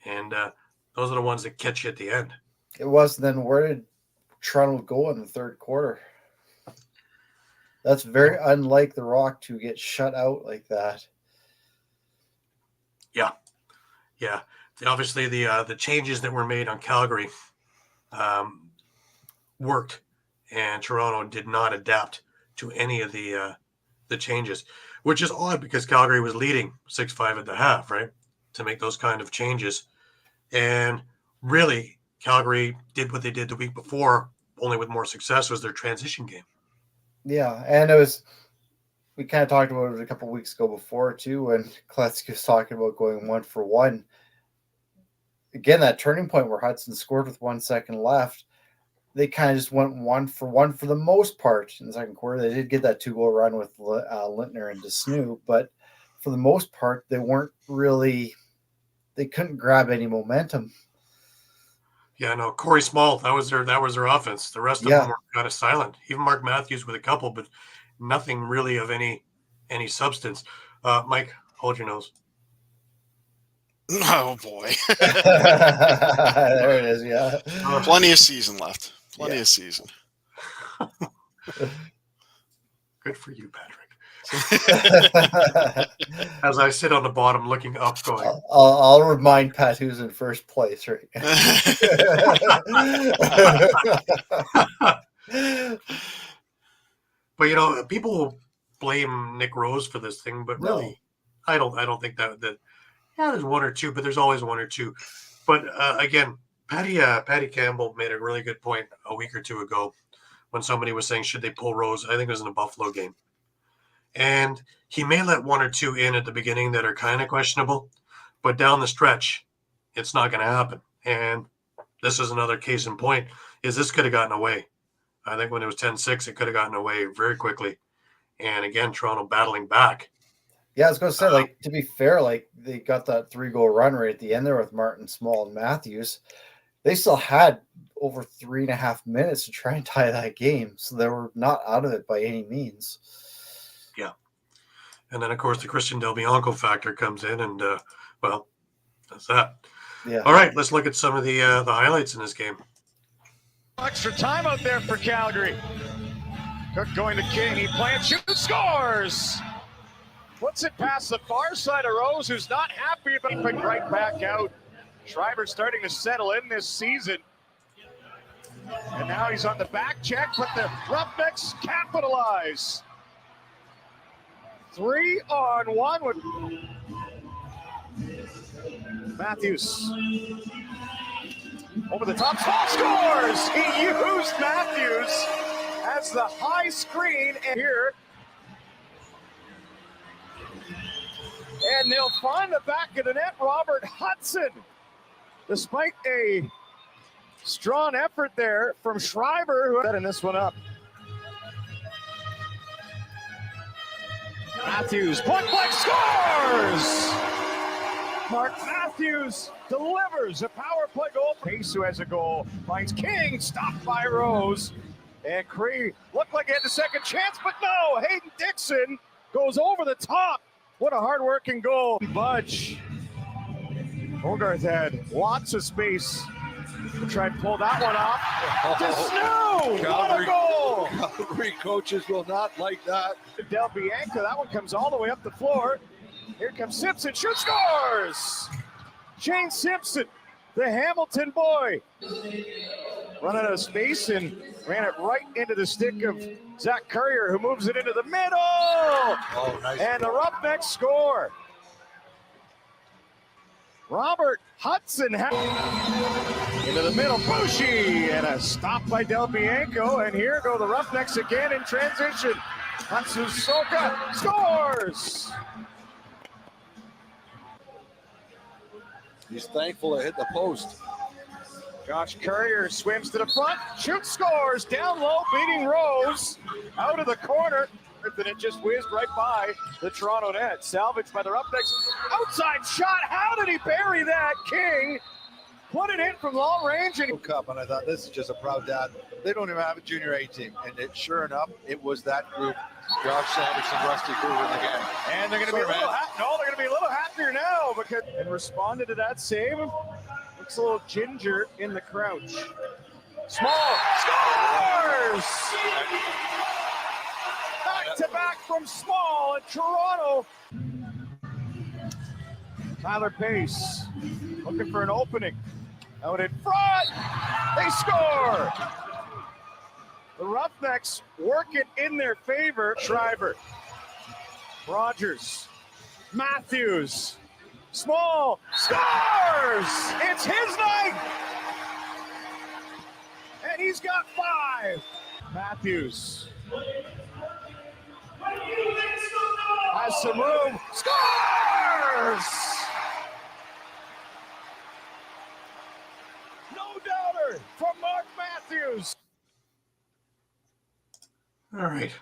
And those are the ones that catch you at the end. It was. Then where did Toronto go in the third quarter? That's very unlike the Rock to get shut out like that. Yeah. Obviously, the changes that were made on Calgary worked, and Toronto did not adapt to any of the changes, which is odd because Calgary was leading 6-5 at the half, right, to make those kind of changes. And really, Calgary did what they did the week before, only with more success, was their transition game. Yeah, and we kind of talked about it a couple of weeks ago before too, when Kostiuk was talking about going 1-for-1. Again, that turning point where Hudson scored with 1 second left, they kind of just went 1-for-1 for the most part in the second quarter. They did get that 2-goal run with Lintner and DeSnoop, but for the most part, they couldn't grab any momentum. Yeah, no, Corey Small, that was their offense. The rest of them were kind of silent. Even Mark Matthews with a couple, but nothing really of any substance. Mike, hold your nose. Oh boy. There it is, yeah. Plenty of season left. Plenty of season. Good for you, Patrick. As I sit on the bottom looking up going. I'll remind Pat who's in first place right now. But people will blame Nick Rose for this thing, but really, I don't think that there's one or two, but there's always one or two. But again, Patty Campbell made a really good point a week or two ago when somebody was saying, should they pull Rose? I think it was in a Buffalo game. And he may let one or two in at the beginning that are kind of questionable, but down the stretch, it's not going to happen. And this is another case in point, is this could have gotten away. I think when it was 10-6, it could have gotten away very quickly. And again, Toronto battling back. Yeah, I was going to say, to be fair, they got that 3-goal run right at the end there with Martin, Small, and Matthews. They still had over 3.5 minutes to try and tie that game. So they were not out of it by any means. Yeah. And then, of course, the Christian Del Bianco factor comes in, and, that's that. Yeah. All right, let's look at some of the highlights in this game. Extra time out there for Calgary. Cook going to King. He plants, shoots, scores! Puts it past the far side of Rose, who's not happy about it, right back out. Schreiber starting to settle in this season. And now he's on the back check, but the Roughnecks capitalize. 3-on-1 with Matthews. Over the top, Small scores! He used Matthews as the high screen here. And they'll find the back of the net, Robert Hudson. Despite a strong effort there from Schreiber, who setting this one up. Matthews, point blank scores! Mark Matthews delivers a power play goal. Pace, who has a goal, finds King, stopped by Rose. And Cree looked like he had the second chance, but no, Hayden Dixon goes over the top. What a hard-working goal. Budge. Hogarth had lots of space to try and pull that one off. Snow! What a goal! Calgary coaches will not like that. Del Bianca, that one comes all the way up the floor. Here comes Simpson, shoots, scores! Shane Simpson, the Hamilton boy. Run out of space and ran it right into the stick of Zach Currier, who moves it into the middle. Oh, nice. And the Roughnecks score. Robert Hudson into the middle, Bushi, and a stop by Del Bianco. And here go the Roughnecks again in transition. Matsusoka scores. He's thankful it hit the post. Josh Currier swims to the front, shoots, scores, down low, beating Rose, out of the corner, and it just whizzed right by the Toronto net. Salvaged by the Roughnecks, outside shot, how did he bury that? King put it in from long range. And Cup, and I thought, this is just a proud dad. They don't even have a junior A team, and sure enough, it was that group. Josh Sanderson, Rusty Coogan again. And they're going to be they're going to be a little happier now because and responded to that save. Looks a little ginger in the crouch. Small scores! Back to back from Small in Toronto. Tyler Pace looking for an opening. Out in front, they score! The Roughnecks work it in their favor. Schreiber, Rogers, Matthews, Small, scores! It's his night! And he's got 5. Matthews has some room, scores! No doubter from Mark Matthews. All right.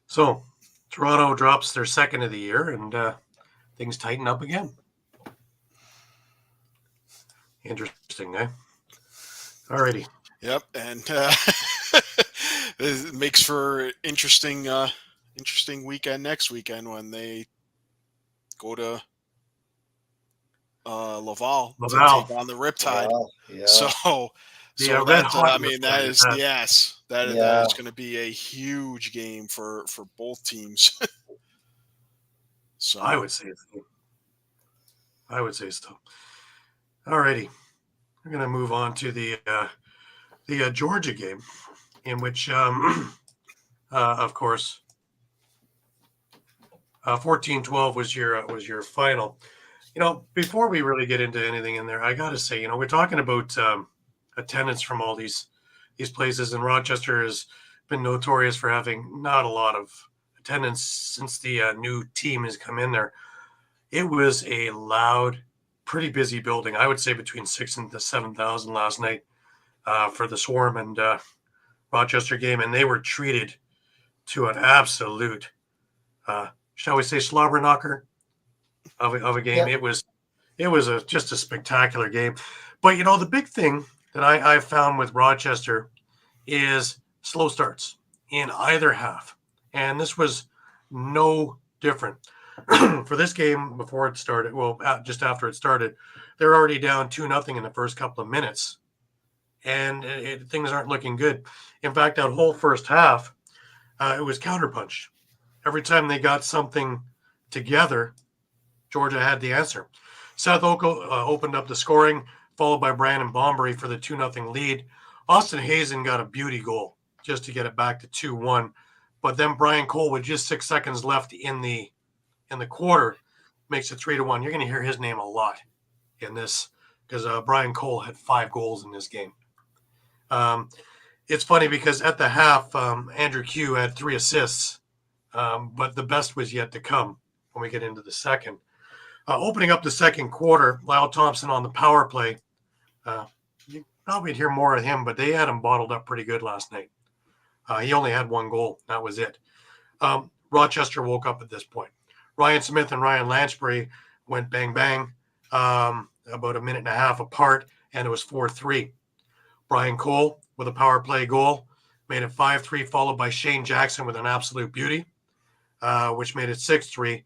So Toronto drops their second of the year, and things tighten up again. Interesting, eh? All righty. Yep, and it makes for interesting weekend next weekend when they go to Laval to take on the Riptide. Yeah. So Red Hot I mean, that is Riptide, yes, that Yeah. is going to be a huge game for both teams. So I would say so. All righty. We're going to move on to the Georgia game, in which, of course, 14-12 was your final. You know, before we really get into anything in there, I got to say, you know, we're talking about attendance from all these places, and Rochester has been notorious for having not a lot of attendance since the new team has come in there. It was a loud, pretty busy building. I would say between 6,000 and 7,000 last night for the Swarm and Rochester game, and they were treated to an absolute, shall we say, slobber knocker of a game. Yeah. It was just a spectacular game. But you know, the big thing that I found with Rochester is slow starts in either half, and this was no different. For this game, before it started, well, just after it started, they're already down 2-0 in the first couple of minutes, and things aren't looking good. In fact, that whole first half, it was counterpunch. Every time they got something together, Georgia had the answer. Seth Oko opened up the scoring, followed by Brandon Bombery for the 2-0 lead. Austin Hazen got a beauty goal just to get it back to 2-1. But then Brian Cole, with just 6 seconds left in the quarter, makes it 3-1. You're going to hear his name a lot in this because Brian Cole had 5 goals in this game. It's funny because at the half, Andrew Q had 3 assists, but the best was yet to come when we get into the second. Opening up the second quarter, Lyle Thompson on the power play. You probably hear more of him, but they had him bottled up pretty good last night. He only had 1 goal. That was it. Rochester woke up at this point. Ryan Smith and Ryan Lansbury went bang, bang, about a minute and a half apart, and it was 4-3. Brian Cole with a power play goal made it 5-3, followed by Shane Jackson with an absolute beauty, which made it 6-3.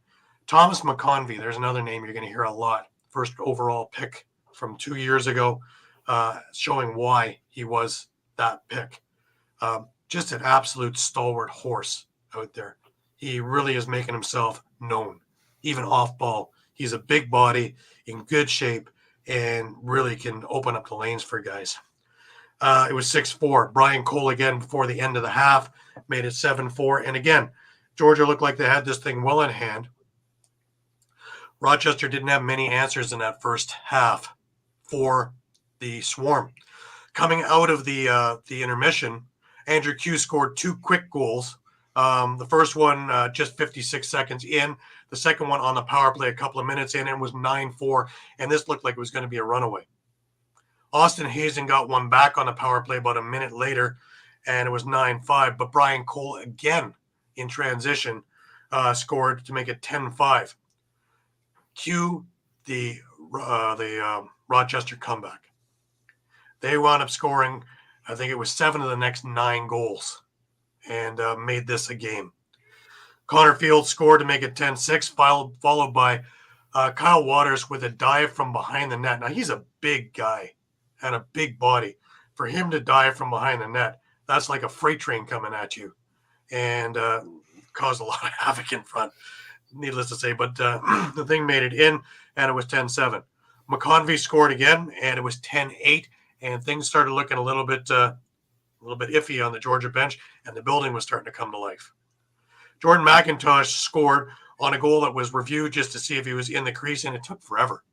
Thomas McConvey, there's another name you're going to hear a lot. First overall pick from 2 years ago, showing why he was that pick. Just an absolute stalwart horse out there. He really is making himself known, even off ball. He's a big body, in good shape, and really can open up the lanes for guys. It was 6-4. Brian Cole again before the end of the half made it 7-4. And again, Georgia looked like they had this thing well in hand. Rochester didn't have many answers in that first half for the Swarm. Coming out of the intermission, Andrew Q scored 2 quick goals. The first one just 56 seconds in. The second one on the power play a couple of minutes in, and was 9-4. And this looked like it was going to be a runaway. Austin Hazen got one back on the power play about a minute later, and it was 9-5. But Brian Cole again in transition scored to make it 10-5. Cue the Rochester comeback. They wound up scoring, I think it was 7 of the next 9 goals, and made this a game. Connor Fields scored to make it 10-6, followed by Kyle Waters with a dive from behind the net. Now, he's a big guy and a big body. For him to dive from behind the net, that's like a freight train coming at you, and caused a lot of havoc in front, needless to say. But the thing made it in, and it was 10-7. McConvey scored again, and it was 10-8, and things started looking a little bit iffy on the Georgia bench, and the building was starting to come to life. Jordan McIntosh scored on a goal that was reviewed just to see if he was in the crease, and it took forever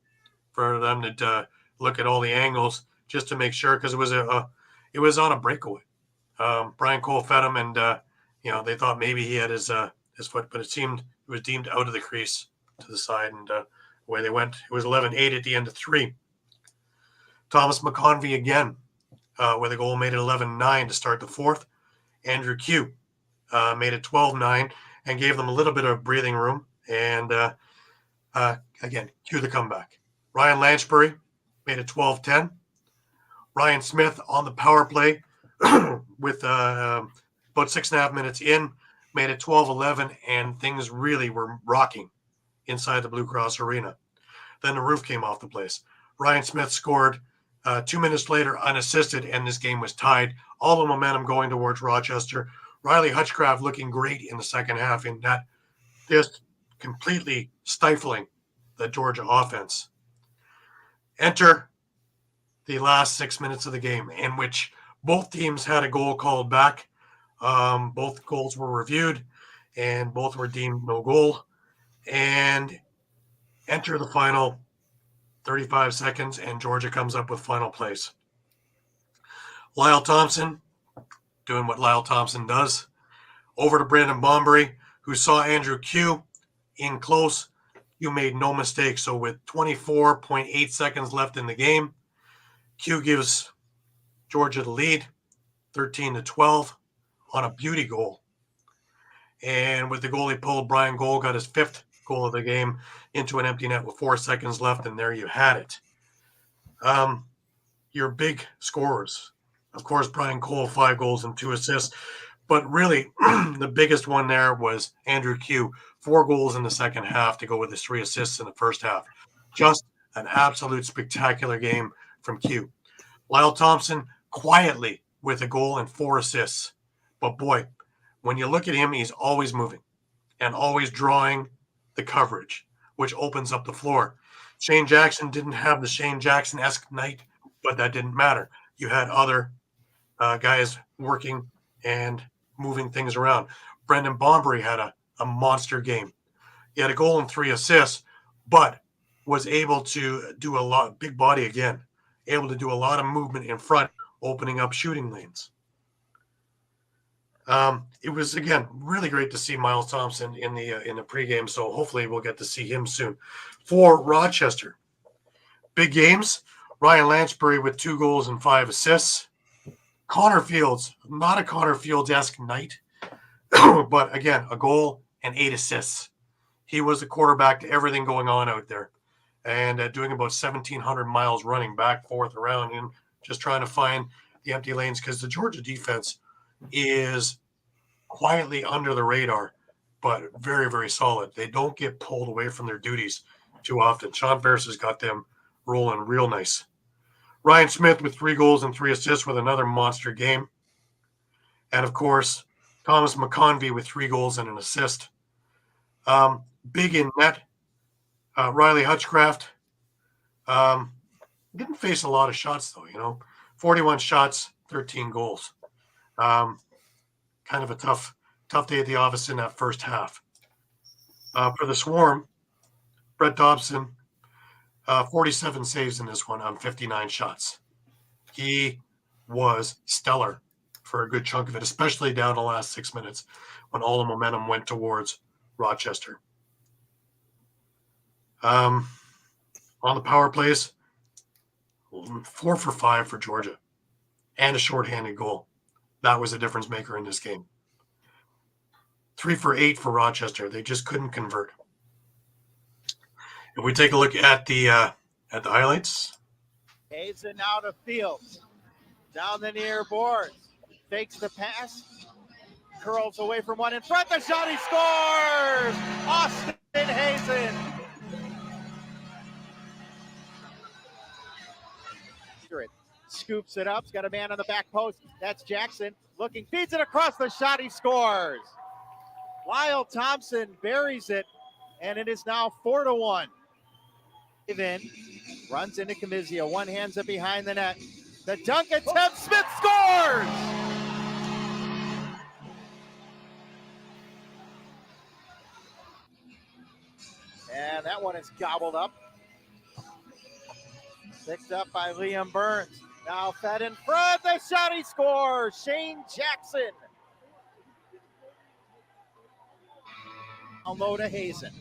for them to look at all the angles just to make sure, because it was on a breakaway. Brian Cole fed him, and they thought maybe he had his foot, but it was deemed out of the crease to the side, and away they went. It was 11-8 at the end of 3. Thomas McConvey again with a goal made it 11-9 to start the 4th. Andrew Q made it 12-9 and gave them a little bit of breathing room. And again, cue the comeback. Ryan Lansbury made it 12-10. Ryan Smith on the power play with about 6.5 minutes in made it 12-11, and things really were rocking inside the Blue Cross Arena. Then the roof came off the place. Ryan Smith scored 2 minutes later unassisted, and this game was tied. All the momentum going towards Rochester. Riley Hutchcraft looking great in the second half, in that just completely stifling the Georgia offense. Enter the last 6 minutes of the game, in which both teams had a goal called back. Both goals were reviewed, and both were deemed no goal. And enter the final 35 seconds, and Georgia comes up with final place. Lyle Thompson, doing what Lyle Thompson does, over to Brandon Bombury, who saw Andrew Q in close. You made no mistake. So with 24.8 seconds left in the game, Q gives Georgia the lead, 13-12, on a beauty goal. And with the goal he pulled, Brian Gold got his 5th goal of the game into an empty net with 4 seconds left, and there you had it. Your big scorers. Of course, Brian Cole, 5 goals and 2 assists. But really, the biggest one there was Andrew Q, 4 goals in the second half to go with his 3 assists in the first half. Just an absolute spectacular game from Q. Lyle Thompson, quietly with a goal and 4 assists. But boy, when you look at him, he's always moving and always drawing the coverage, which opens up the floor. Shane Jackson didn't have the Shane Jackson-esque night, but that didn't matter. You had other guys working and moving things around. Brendan Bombury had a monster game. He had a goal and 3 assists, but was able to do a lot, big body again, able to do a lot of movement in front, opening up shooting lanes. It was, again, really great to see Miles Thompson in the pregame, so hopefully we'll get to see him soon. For Rochester, big games, Ryan Lansbury with 2 goals and 5 assists. Connor Fields, not a Connor Fields-esque night, but again, a goal and 8 assists. He was the quarterback to everything going on out there, and doing about 1,700 miles running back, forth, around, and just trying to find the empty lanes, because the Georgia defense is quietly under the radar, but very, very solid. They don't get pulled away from their duties too often. Sean Ferris has got them rolling real nice. Ryan Smith with 3 goals and 3 assists with another monster game. And, of course, Thomas McConvey with 3 goals and an assist. Big in net, Riley Hutchcraft. Didn't face a lot of shots, though, 41 shots, 13 goals. Kind of a tough day at the office in that first half. For the Swarm, Brett Dobson, 47 saves in this one on 59 shots. He was stellar for a good chunk of it, especially down the last 6 minutes when all the momentum went towards Rochester. On the power plays, 4 for 5 for Georgia and a shorthanded goal. That was a difference maker in this game. 3 for 8 for Rochester. They just couldn't convert. If we take a look at the highlights. Hazen out of Fields. Down the near boards. Fakes the pass. Curls away from one in front. The shot, he scores! Austin Hazen. Scoops it up. He's got a man on the back post. That's Jackson. Looking, feeds it across the shot. He scores. Lyle Thompson buries it, and it is now 4-1. Then runs into Camizia. One hands it behind the net. The dunk attempt. Smith scores! And that one is gobbled up. Picked up by Liam Burns. Now fed in front. The shot, he scores. Shane Jackson. Low to Hazen.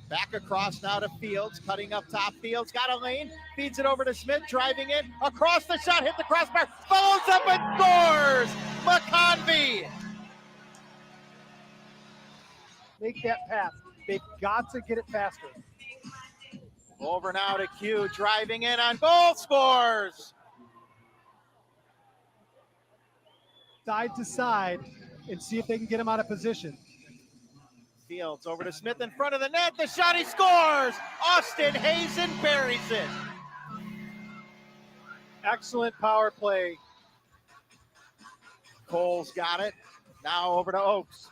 Back across now to Fields. Cutting up top. Fields got a lane. Feeds it over to Smith. Driving in. Across the shot. Hit the crossbar. Follows up and scores. McConvey. Make that pass. They've got to get it faster. Over now to Q. Driving in on goal. Scores. Side to side and see if they can get him out of position. Fields over to Smith in front of the net. The shot, he scores. Austin Hazen buries it. Excellent power play. Cole's got it. Now over to Oakes.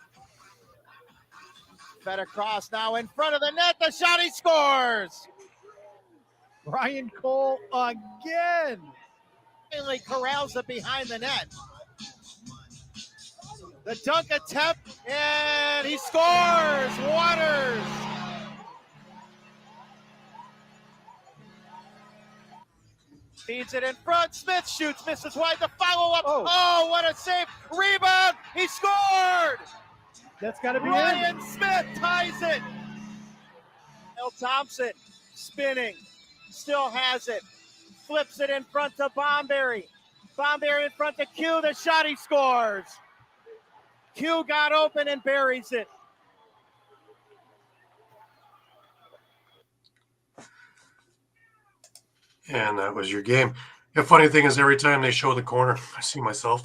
Fed across now in front of the net. The shot, he scores. Ryan Cole again. Finally corrals it behind the net. The dunk attempt, and he scores. Waters. Feeds it in front. Smith shoots, misses wide. The follow-up. Oh, what a save. Rebound. He scored. That's got to be Ryan Smith ties it. L. Thompson spinning. Still has it. Flips it in front to Bomberry. Bomberry in front to Q. The shot, he scores. Q got open and buries it. And that was your game. The funny thing is, every time they show the corner, I see myself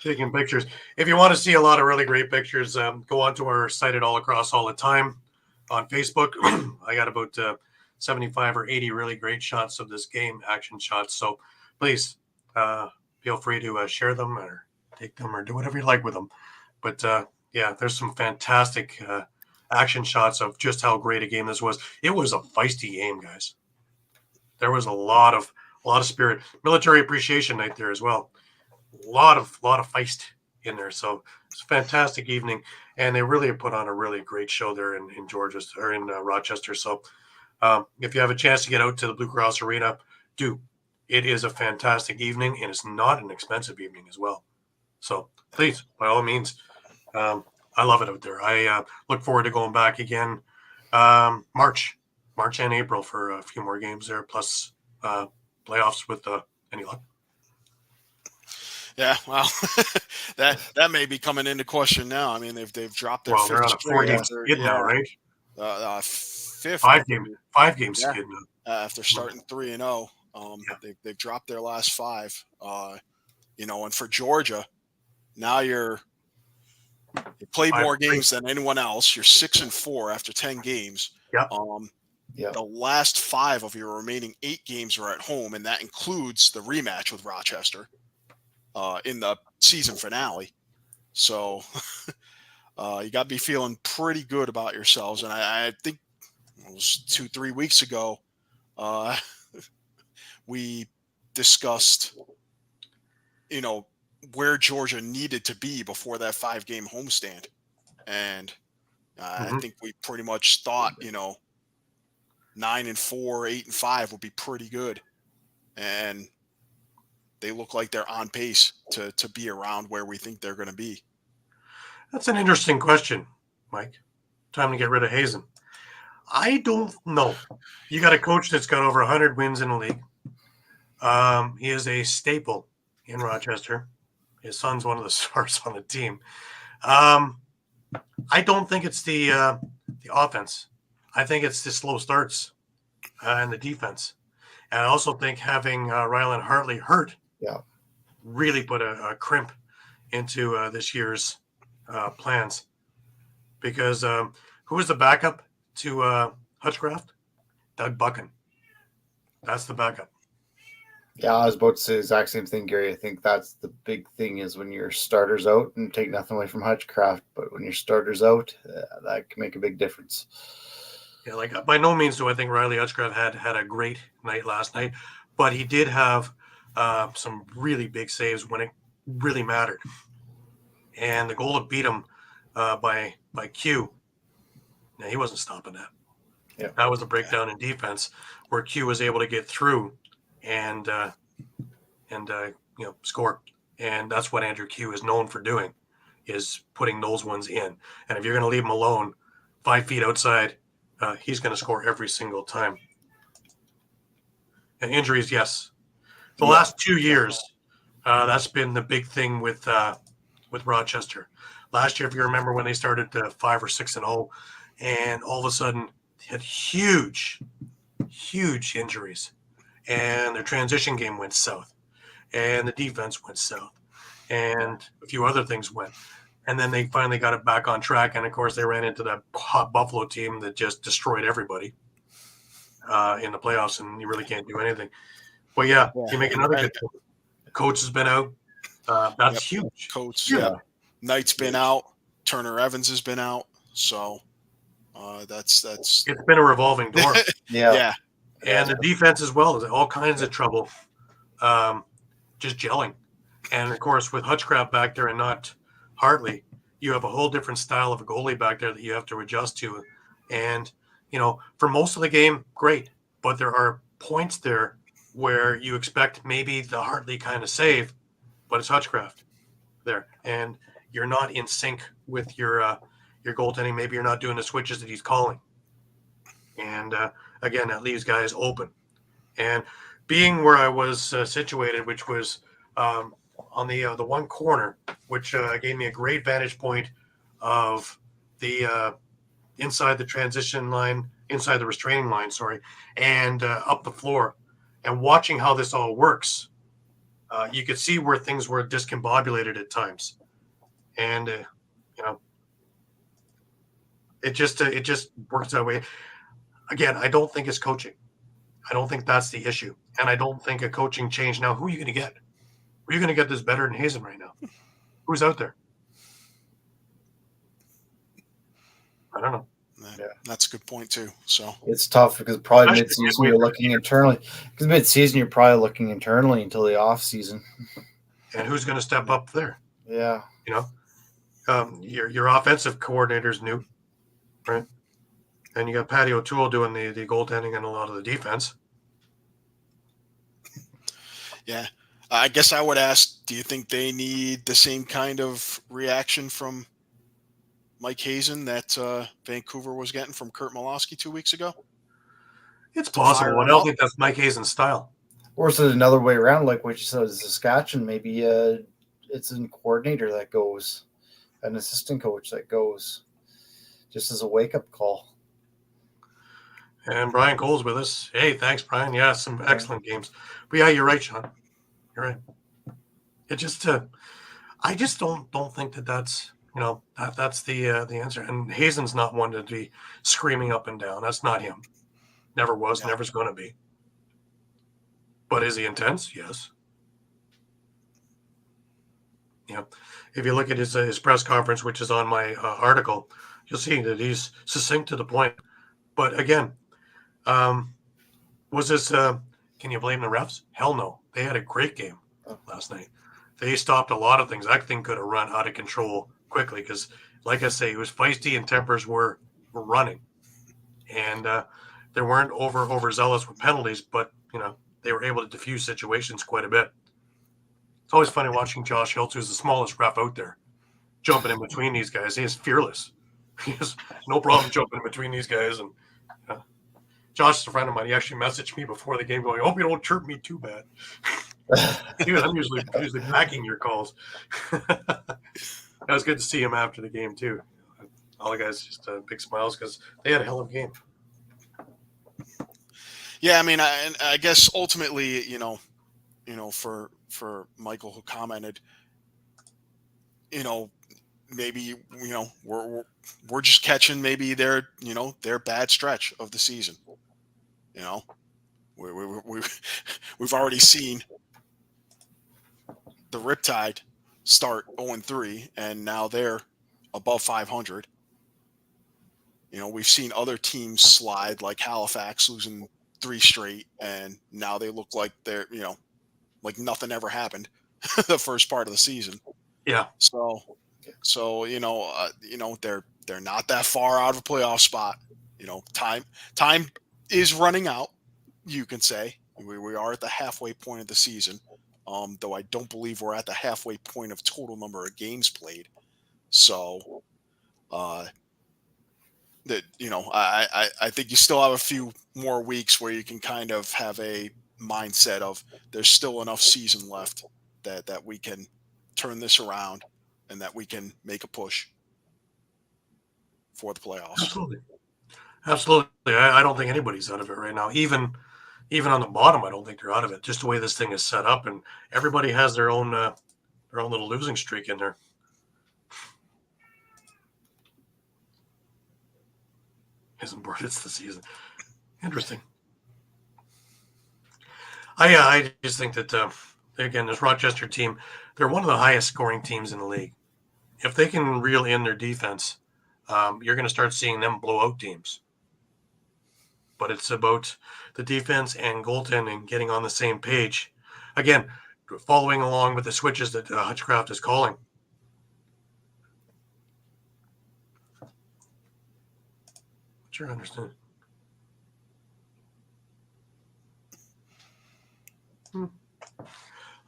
taking pictures. If you want to see a lot of really great pictures, go onto our site at All Across All the Time on Facebook. I got about 75 or 80 really great shots of this game, action shots. So please feel free to share them or take them or do whatever you like with them. But yeah, there's some fantastic action shots of just how great a game this was. It was a feisty game, guys. There was a lot of spirit. Military Appreciation Night there as well. A lot of feist in there. So it's a fantastic evening, and they really put on a really great show there in Georgia or in Rochester. So if you have a chance to get out to the Blue Cross Arena, do. It is a fantastic evening, and it's not an expensive evening as well. So please, by all means, I love it out there. I look forward to going back again March and April for a few more games there, plus playoffs with any luck. Yeah, well, that may be coming into question now. I mean, they've dropped their Well, they're fifth on a straight 4-game after skid now, right? fifth, I 5-game, believe. 5-game Yeah. skid now. After starting 3-0. Yeah. They've dropped their last 5. And for Georgia, now you played more 5-3. games than anyone else. You're 6-4 after 10 games. Yep. The last 5 of your remaining 8 games are at home, and that includes the rematch with Rochester in the season finale. So you got to be feeling pretty good about yourselves. And I think it was 2-3 weeks ago, we discussed, where Georgia needed to be before that 5-game homestand. And I think we pretty much thought, 9-4, 8-5 would be pretty good. And they look like they're on pace to be around where we think they're going to be. That's an interesting question, Mike. Time to get rid of Hazen. I don't know. You got a coach that's got over 100 wins in the league. He is a staple in Rochester. His son's one of the stars on the team. I don't think it's the offense. I think it's the slow starts and the defense. And I also think having Rylan Hartley hurt really put a crimp into this year's plans. Because who was the backup to Hutchcraft? Doug Buchan. That's the backup. Yeah, I was about to say the exact same thing, Gary. I think that's the big thing is when your starter's out, and take nothing away from Hutchcraft, but when your starter's out, that can make a big difference. Yeah, like by no means do I think Riley Hutchcraft had a great night last night, but he did have some really big saves when it really mattered. And the goal to beat him by Q, he wasn't stopping that. Yeah. That was a breakdown in defense where Q was able to get through and score. And that's what Andrew Q is known for doing, is putting those ones in. And if you're going to leave him alone 5 feet outside, he's going to score every single time. And injuries, yes. The last 2 years, that's been the big thing with Rochester. Last year, if you remember when they started 5 or 6-0, and all of a sudden had huge injuries, and their transition game went south, and the defense went south, and a few other things went. And then they finally got it back on track, and of course they ran into that hot Buffalo team that just destroyed everybody in the playoffs, and you really can't do anything. But you make another good point. Coach has been out. That's huge. Coach, Knight's been out. Turner Evans has been out. So that's it's been a revolving door. Yeah. And the defense as well is all kinds of trouble, just gelling. And of course, with Hutchcraft back there and not Hartley, you have a whole different style of a goalie back there that you have to adjust to. And for most of the game, great, but there are points there where you expect maybe the Hartley kind of save, but it's Hutchcraft there, and you're not in sync with your goaltending. Maybe you're not doing the switches that he's calling, and again, that leaves guys open. And being where I was situated, which was on the one corner, which gave me a great vantage point of the inside the transition line, inside the restraining line, and up the floor, and watching how this all works. You could see where things were discombobulated at times, and it just works that way. Again, I don't think it's coaching. I don't think that's the issue, and I don't think a coaching change. Now, who are you going to get? Who are you going to get that's better than Hazen right now? Who's out there? I don't know. Yeah, that's a good point too. So it's tough because probably mid-season you're looking internally. Because mid-season you're probably looking internally until the off season. And who's going to step up there? Yeah, your offensive coordinator's new, right? And you got Patty O'Toole doing the goaltending and a lot of the defense. Yeah, I guess I would ask: do you think they need the same kind of reaction from Mike Hazen that Vancouver was getting from Kurt Malosky 2 weeks ago? It's possible. I don't think that's Mike Hazen's style. Or is it another way around, like what you said, Saskatchewan? Maybe it's a coordinator that goes, an assistant coach that goes, just as a wake-up call. And Brian Cole's with us. Hey, thanks, Brian. Yeah, some excellent games. But yeah, you're right, Sean. You're right. It just, I just don't think that's that's the answer. And Hazen's not one to be screaming up and down. That's not him. Never was. Yeah. Never's going to be. But is he intense? Yes. If you look at his press conference, which is on my article, you'll see that he's succinct to the point. But again, was this? Can you blame the refs? Hell no. They had a great game last night. They stopped a lot of things. That thing could have run out of control quickly because, like I say, it was feisty and tempers were running, and they weren't overzealous with penalties, but they were able to diffuse situations quite a bit. It's always funny watching Josh Hiltz, who's the smallest ref out there, jumping in between these guys. He is fearless. He has no problem jumping in between these guys. And Josh is a friend of mine. He actually messaged me before the game going, I hope you don't chirp me too bad. Dude, I'm usually backing your calls. It was good to see him after the game, too. All the guys just big smiles because they had a hell of a game. Yeah, I mean, I guess ultimately, for Michael who commented, maybe we're just catching maybe their bad stretch of the season. We've already seen the Riptide start 0-3, and now they're above 500. We've seen other teams slide, like Halifax losing 3 straight, and now they look like they're like nothing ever happened the first part of the season. Yeah. So they're not that far out of a playoff spot. Time is running out. You can say we are at the halfway point of the season. Though I don't believe we're at the halfway point of total number of games played. So, I think you still have a few more weeks where you can kind of have a mindset of there's still enough season left that we can turn this around and that we can make a push for the playoffs. Absolutely. I don't think anybody's out of it right now. Even on the bottom, I don't think they're out of it. Just the way this thing is set up, and everybody has their own little losing streak in there. Isn't bored? It's the season. Interesting. I just think that again, this Rochester team, they're one of the highest scoring teams in the league. If they can reel in their defense, you're going to start seeing them blow out teams. But it's about the defense and goaltending getting on the same page. Again, following along with the switches that Hutchcraft is calling. Sure, understand.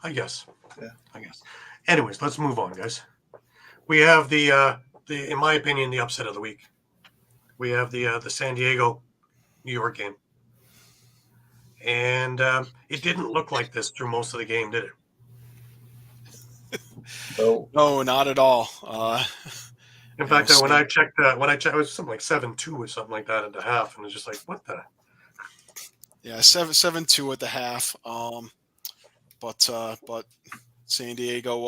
I guess. Yeah. I guess. Anyways, let's move on, guys. We have the in my opinion, the upset of the week. We have the San Diego New York game. And it didn't look like this through most of the game, did it? No, not at all. In fact, when I checked, it was something like 7-2 or something like that at the half, and it's just like, what the? Yeah, 7-2 at the half. But San Diego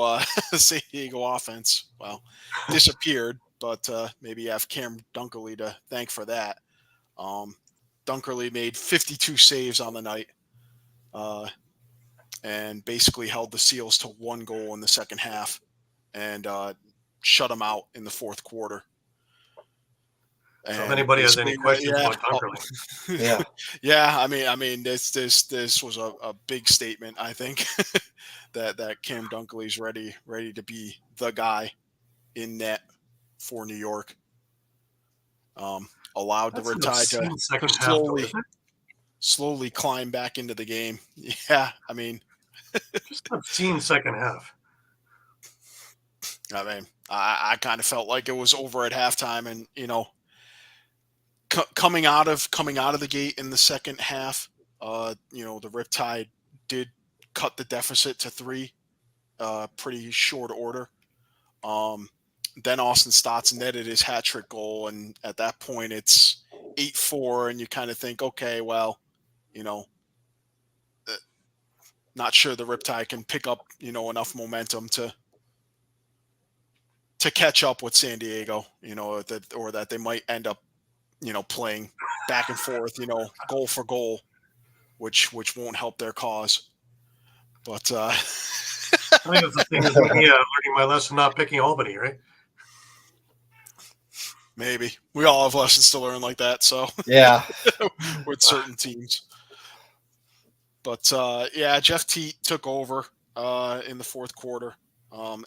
offense, disappeared. But maybe you have Cam Dunkerley to thank for that. Dunkerley made 52 saves on the night, and basically held the Seals to 1 goal in the second half, and shut them out in the fourth quarter. And so if anybody has any questions about Dunkerley, I mean, this was a big statement. I think that Cam Dunkerley's ready to be the guy in net for New York. Allowed the Riptide to slowly climb back into the game. Yeah, I mean, just an obscene second half. I mean, I kind of felt like it was over at halftime, and coming out of the gate in the second half, the Riptide did cut the deficit to 3, pretty short order. Then Austin Stotts netted his hat trick goal, and at that point it's 8-4, and you kind of think, okay, well, not sure the Riptide can pick up, enough momentum to catch up with San Diego, or that they might end up, playing back and forth, goal for goal, which won't help their cause. But I think that's the thing is learning my lesson, not picking Albany, right? maybe we all have lessons to learn like that. So Yeah. with certain teams. But Jeff Teat took over in the fourth quarter.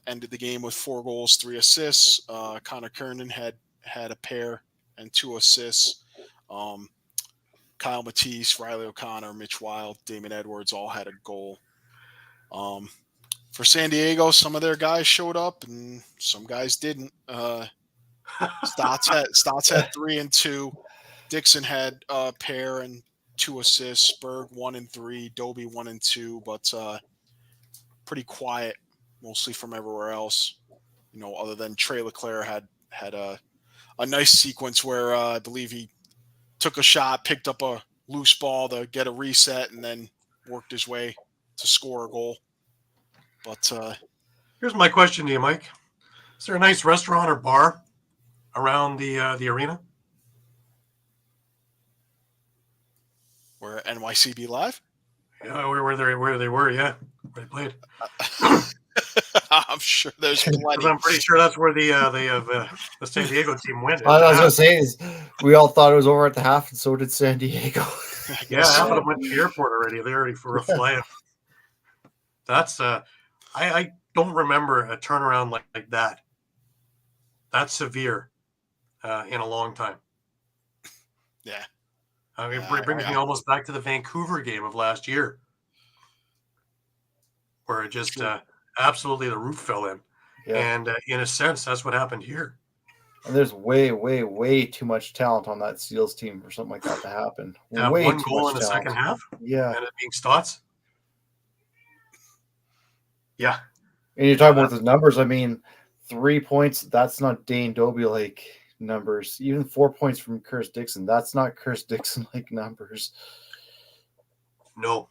Ended the game with 4 goals, 3 assists. Connor Kernan had a pair and 2 assists. Kyle Matisse, Riley O'Connor, Mitch Wild, Damon Edwards all had a goal. For San Diego, some of their guys showed up and some guys didn't. Stotts had 3 and 2. Dixon had a pair and 2 assists. Berg 1 and 3. Doby 1 and 2, but pretty quiet, mostly from everywhere else. Other than Trey Leclerc had a nice sequence where I believe he took a shot, picked up a loose ball to get a reset, and then worked his way to score a goal. But here's my question to you, Mike: is there a nice restaurant or bar around the arena where NYCB Live? Yeah, where they were, yeah, where they played. I'm sure there's plenty. I'm pretty sure that's where the San Diego team went. I was going to say is we all thought it was over at the half, and so did San Diego. Yeah, half of them went to the airport already. They're already for a flight. That's I don't remember a turnaround like that. That's severe in a long time. Yeah. I mean, it brings me almost back to the Vancouver game of last year, where it just absolutely the roof fell in. Yeah. And in a sense, that's what happened here. And there's way, way, way too much talent on that Seals team for something like that to happen. Way 1 too goal much in the talent. second half? Yeah. And it being Stotts? Yeah. And you're talking about the numbers. I mean, 3 points, that's not Dane Doby-like numbers. Even 4 points from Curtis Dixon, that's not Curtis Dixon-like numbers. No,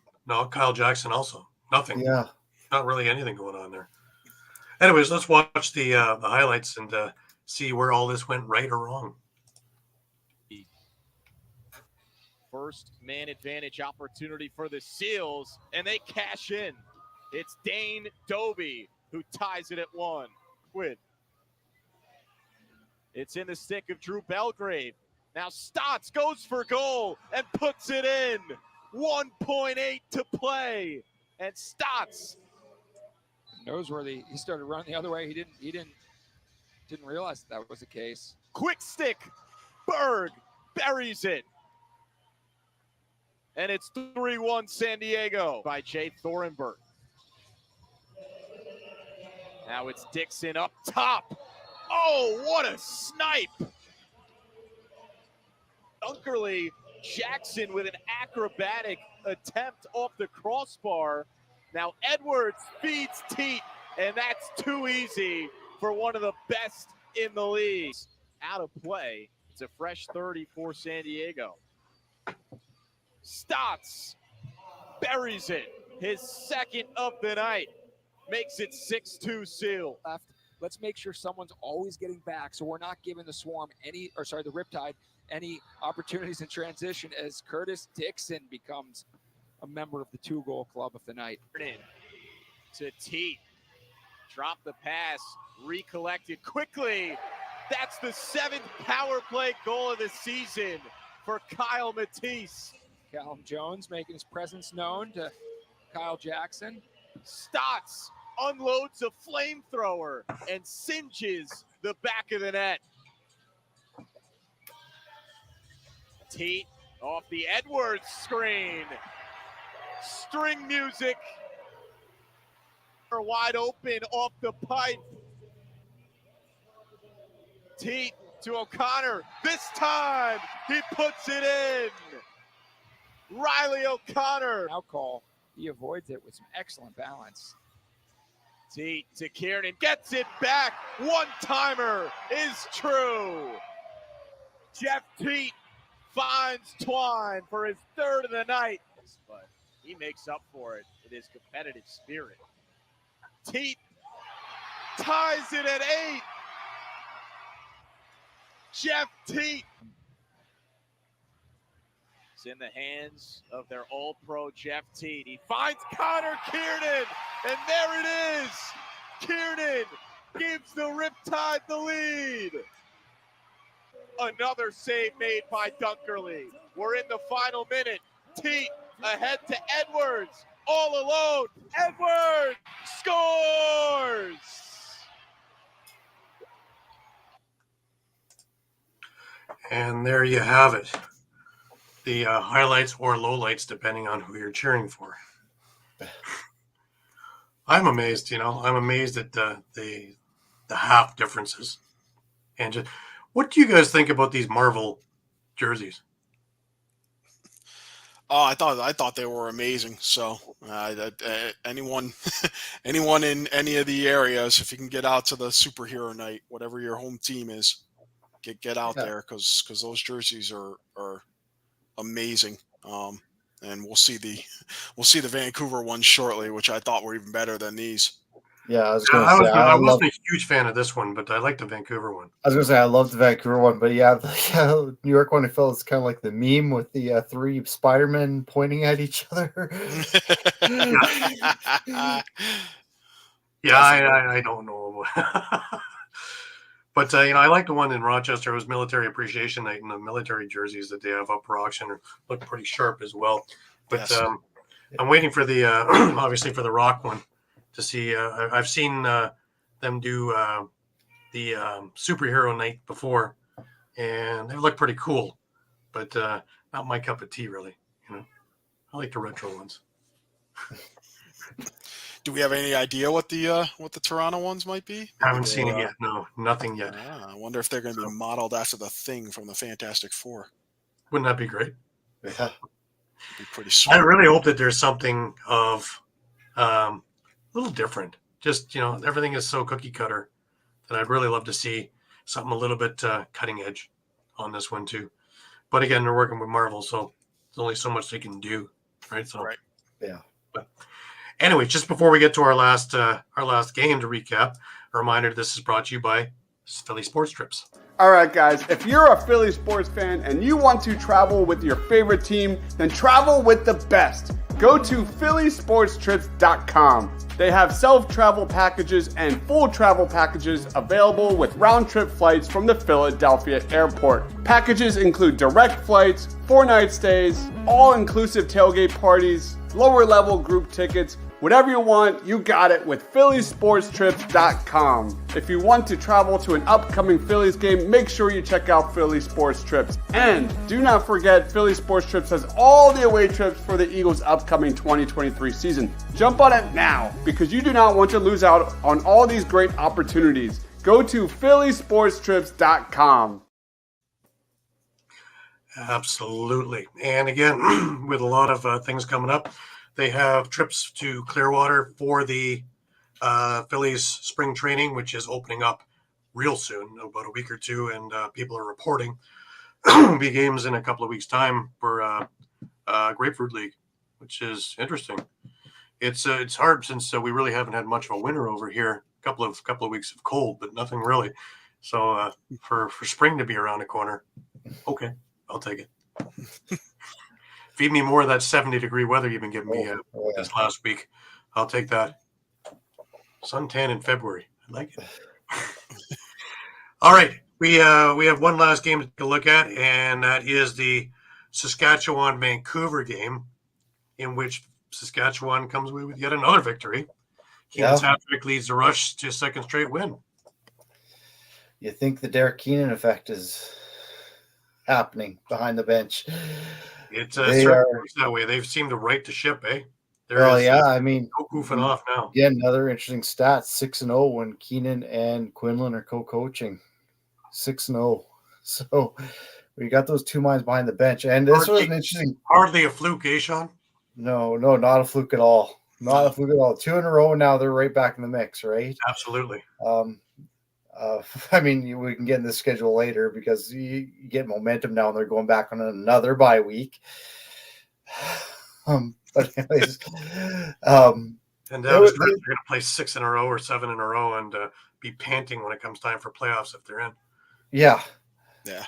Kyle Jackson also. Nothing. Yeah. Not really anything going on there. Anyways, let's watch the highlights and see where all this went right or wrong. First man advantage opportunity for the Seals, and they cash in. It's Dane Doby who ties it at 1. Quid. It's in the stick of Drew Belgrave. Now Stotts goes for goal and puts it in. 1.8 to play, and Stotts noseworthy. He started running the other way. He didn't realize that was the case. Quick stick. Berg buries it. And it's 3-1 San Diego by Jay Thorenberg. Now it's Dixon up top. Oh, what a snipe. Dunkerley, Jackson with an acrobatic attempt off the crossbar. Now Edwards feeds Teat, and that's too easy for one of the best in the league. Out of play. It's a fresh 30 for San Diego. Stotts buries it. His second of the night. Makes it 6-2 Seal. Let's make sure someone's always getting back, so we're not giving the the Riptide any opportunities in transition as Curtis Dixon becomes a member of the 2-goal club of the night. To Teat. Drop the pass. Recollected quickly. That's the 7th power play goal of the season for Kyle Matisse. Callum Jones making his presence known to Kyle Jackson. Stotts unloads a flamethrower and singes the back of the net. Teat off the Edwards screen. String music. Wide open off the pipe. Teat to O'Connor. This time he puts it in. Riley O'Connor. Now call. He avoids it with some excellent balance. Teat to Kiernan, gets it back. One-timer is true. Jeff Teat finds Twine for his third of the night, but he makes up for it in his competitive spirit. Teat ties it at 8. Jeff Teat. It's in the hands of their all-pro Jeff Teat. He finds Connor Kiernan, and there it is. Kiernan gives the Riptide the lead. Another save made by Dunkerley. We're in the final minute. Teat ahead to Edwards, all alone. Edwards scores! And there you have it. The highlights or lowlights, depending on who you're cheering for. I'm amazed, I'm amazed at the half differences. And just, what do you guys think about these Marvel jerseys? Oh, I thought they were amazing. So anyone in any of the areas, if you can get out to the superhero night, whatever your home team is, get out there because those jerseys are amazing. And we'll see the Vancouver ones shortly, which I thought were even better than these. Yeah, I was going to say I wasn't a huge fan of this one, but I like the Vancouver one. I was going to say I love the Vancouver one, but the New York one, it felt kind of like the meme with the 3 Spider-Men pointing at each other. Yeah, I don't know. But, I like the one in Rochester. It was Military Appreciation Night, and the military jerseys that they have up for auction look pretty sharp as well. But yes. I'm waiting for the, obviously for the Rock one to see. I've seen them do the superhero night before, and they look pretty cool. But not my cup of tea, really. I like the retro ones. Do we have any idea what the Toronto ones might be? I haven't seen it yet. No, nothing yet. I wonder if they're going to be modeled after the Thing from the Fantastic Four. Wouldn't that be great? Yeah, it'd be pretty sweet. I really hope that there's something of a little different. Just everything is so cookie cutter that I'd really love to see something a little bit cutting edge on this one too. But again, they're working with Marvel, so there's only so much they can do, right? So right. Yeah. But anyway, just before we get to our last game to recap, a reminder: this is brought to you by Philly Sports Trips. All right, guys, if you're a Philly sports fan and you want to travel with your favorite team, then travel with the best. Go to phillysportstrips.com. They have self-travel packages and full travel packages available with round-trip flights from the Philadelphia airport. Packages include direct flights, 4-night stays, all-inclusive tailgate parties, lower-level group tickets. Whatever you want, you got it with phillysportstrips.com. If you want to travel to an upcoming Phillies game, make sure you check out Philly Sports Trips. And do not forget, Philly Sports Trips has all the away trips for the Eagles' upcoming 2023 season. Jump on it now, because you do not want to lose out on all these great opportunities. Go to phillysportstrips.com. Absolutely. And again, with a lot of things coming up, they have trips to Clearwater for the Phillies spring training, which is opening up real soon, about a week or two, and people are reporting be games in a couple of weeks' time for Grapefruit League, which is interesting. It's hard since we really haven't had much of a winter over here. A couple of weeks of cold, but nothing really. So for spring to be around the corner, okay, I'll take it. Feed me more of that 70-degree weather you've been giving me this last week. I'll take that. Suntan in February. I like it. All right. We have one last game to look at, and that is the Saskatchewan-Vancouver game, in which Saskatchewan comes away with yet another victory. Keenan Patrick leads the Rush to a second straight win. You think the Derek Keenan effect is happening behind the bench? It certainly works that way. They've seemed to right the ship, eh? I mean, no goofing off now. Again, another interesting stat: 6-0 when Keenan and Quinlan are co-coaching. 6-0. So we got those two minds behind the bench, and this was an interesting. Hardly a fluke, eh, Shawn? No, not a fluke at all. Not if we go 2 in a row, now they're right back in the mix, right? Absolutely. I mean, we can get in the schedule later because you get momentum now and they're going back on another bye week. But anyways, And down the stretch, they're going to play 6 in a row or 7 in a row and be panting when it comes time for playoffs if they're in. Yeah. Yeah.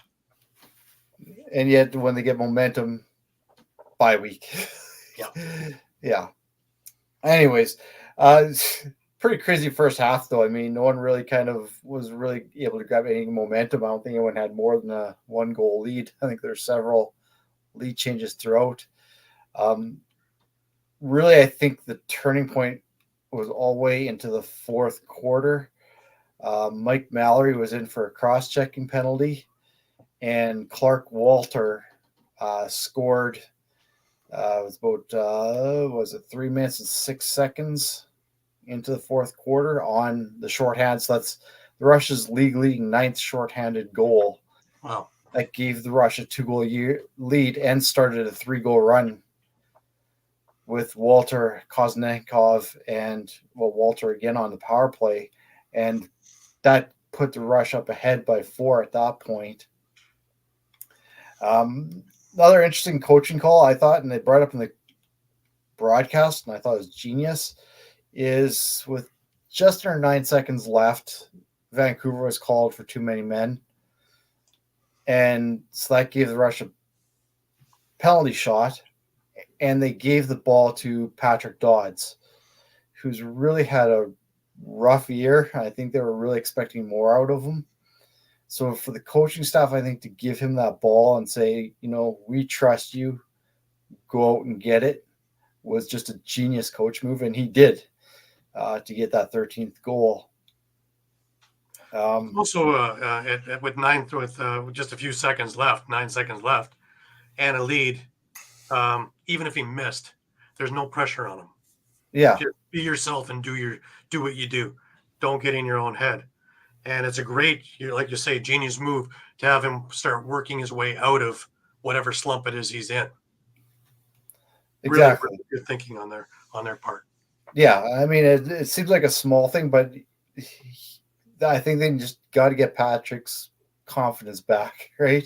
And yet when they get momentum, bye week. Yeah. Yeah. Anyways, pretty crazy first half, though. I mean, no one really was really able to grab any momentum. I don't think anyone had more than a 1-goal lead. I think there's several lead changes throughout. Really, I think the turning point was all the way into the fourth quarter. Mike Mallory was in for a cross-checking penalty, and Clark Walter scored. It was about 3 minutes and 6 seconds into the fourth quarter on the shorthand. So that's the Russia's league leading 9th shorthanded goal. Wow. That gave the Russia 2-goal lead and started a 3-goal run with Walter Kostiuk and Walter again on the power play. And that put the Rush up ahead by 4 at that point. Another interesting coaching call, I thought, and they brought up in the broadcast, and I thought it was genius, is with just under 9 seconds left, Vancouver was called for too many men. And so that gave the Russia penalty shot, and they gave the ball to Patrick Dodds, who's really had a rough year. I think they were really expecting more out of him. So for the coaching staff, I think to give him that ball and say, we trust you, go out and get it, was just a genius coach move. And he did to get that 13th goal. Also, with just a few seconds left, 9 seconds left, and a lead, even if he missed, there's no pressure on him. Yeah. Just be yourself and do what you do. Don't get in your own head. And it's a great, like you say, genius move to have him start working his way out of whatever slump it is he's in. Exactly. Really good thinking on their part. Yeah, I mean, it seems like a small thing, but I think they just got to get Patrick's confidence back, right?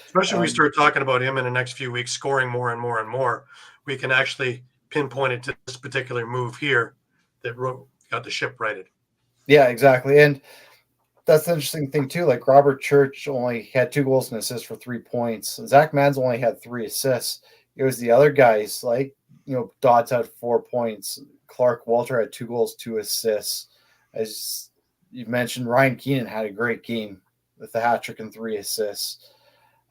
Especially when we start talking about him in the next few weeks, scoring more and more and more, we can actually pinpoint it to this particular move here that got the ship righted. Yeah, exactly. And that's the interesting thing too. Like Robert Church only had 2 goals and assists for 3 points. Zach Mans only had 3 assists. It was the other guys like, Dodds had 4 points. Clark Walter had 2 goals, 2 assists. As you mentioned, Ryan Keenan had a great game with a hat trick and 3 assists.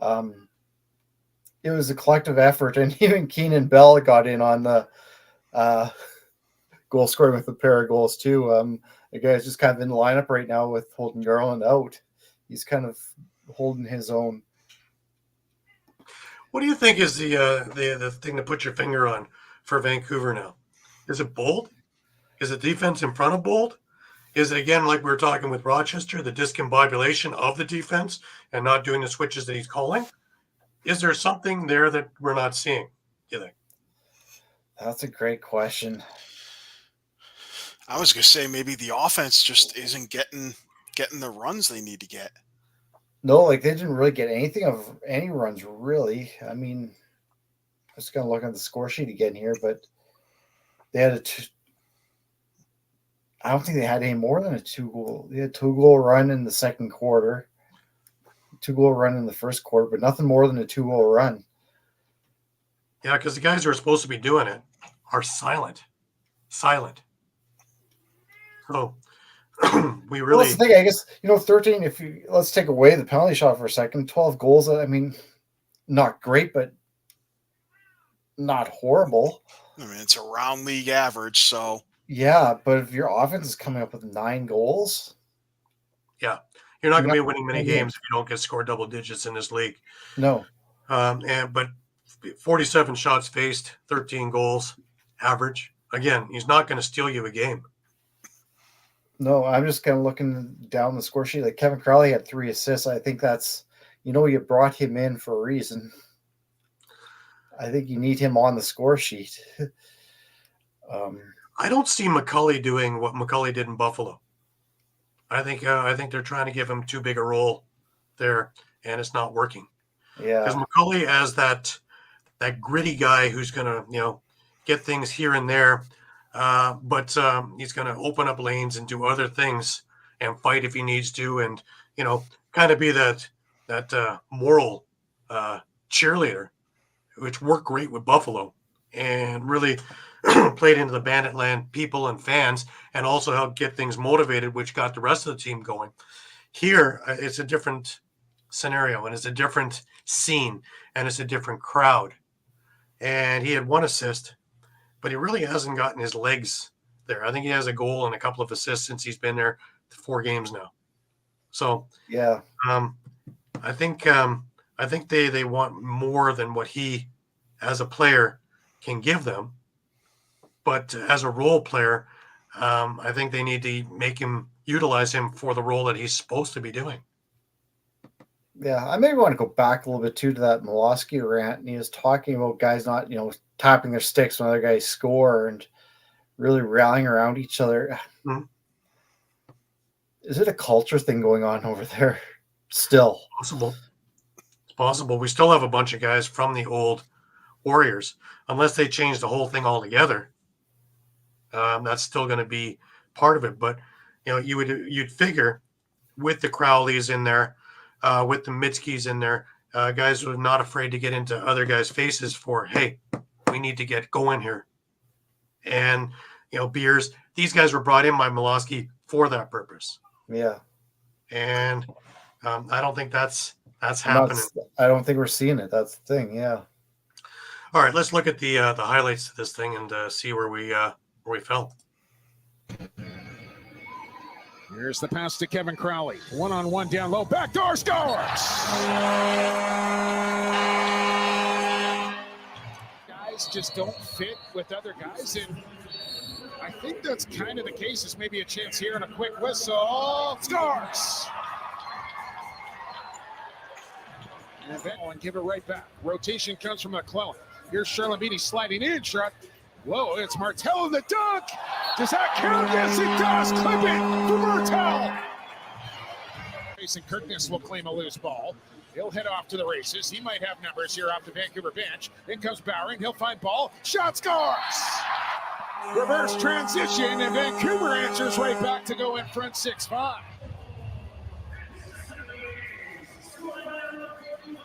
It was a collective effort, and even Keenan Bell got in on the goal scoring with a pair of goals too. The guy's just kind of in the lineup right now with Holden Garland out. He's kind of holding his own. What do you think is the thing to put your finger on for Vancouver now? Is it Bold? Is it defense in front of Bold? Is it, again, like we were talking with Rochester, the discombobulation of the defense and not doing the switches that he's calling? Is there something there that we're not seeing, you think? That's a great question. I was going to say maybe the offense just isn't getting the runs they need to get. No, like they didn't really get anything of any runs, really. I mean, I'm just going to look at the score sheet again here, but they had I don't think they had any more than a 2-goal. They had a 2-goal run in the second quarter, 2-goal run in the first quarter, but nothing more than a 2-goal run. Yeah, because the guys who are supposed to be doing it are silent. So we really. Well, that's the thing, I guess, 13, let's take away the penalty shot for a second, 12 goals. I mean, not great, but not horrible. I mean, it's around league average, so. Yeah, but if your offense is coming up with 9 goals. Yeah, you're not going to be winning many games if you don't get scored double digits in this league. No. But 47 shots faced, 13 goals average. Again, he's not going to steal you a game. No, I'm just kind of looking down the score sheet. Like Kevin Crowley had 3 assists. I think that's, you brought him in for a reason. I think you need him on the score sheet. I don't see McCulley doing what McCulley did in Buffalo. I think they're trying to give him too big a role there, and it's not working. Because Yeah. McCulley as that gritty guy who's going to get things here and there, but he's going to open up lanes and do other things and fight if he needs to, and kind of be that moral cheerleader, which worked great with Buffalo and really played into the Bandit Land people and fans, and also helped get things motivated, which got the rest of the team going. Here, it's a different scenario, and it's a different scene, and it's a different crowd. And he had 1 assist, but he really hasn't gotten his legs there. I think he has a goal and a couple of assists since he's been there 4 games now. So Yeah. I think they want more than what he, as a player, can give them. But as a role player, I think they need to utilize him for the role that he's supposed to be doing. Yeah, I maybe want to go back a little bit too to that Miloski rant, and he was talking about guys not, tapping their sticks when other guys score and really rallying around each other. Mm-hmm. Is it a culture thing going on over there still? Possible. It's possible. We still have a bunch of guys from the old Warriors, unless they change the whole thing altogether. That's still going to be part of it. But you'd figure with the Crowleys in there, with the Mitskis in there, guys who are not afraid to get into other guys' faces for, hey, we need to get going here. And Beers, these guys were brought in by Miloski for that purpose. Yeah. And I don't think that's happening. I don't think we're seeing it. That's the thing. Yeah. All right, let's look at the highlights of this thing and see where we fell. Here's the pass to Kevin Crowley. 1-on-1 down low. Backdoor scores! Guys just don't fit with other guys, and I think that's kind of the case. There's maybe a chance here and a quick whistle. Scores! And give it right back. Rotation comes from McClellan. Here's Charlambini sliding in. Shot. Whoa, it's Martel in the dunk. Does that count? Yes, it does. Clip it for Martel. Mason Kirkness will claim a loose ball. He'll head off to the races. He might have numbers here off the Vancouver bench. In comes Bowering. He'll find ball. Shot scores. Reverse transition, and Vancouver answers right back to go in front 6-5.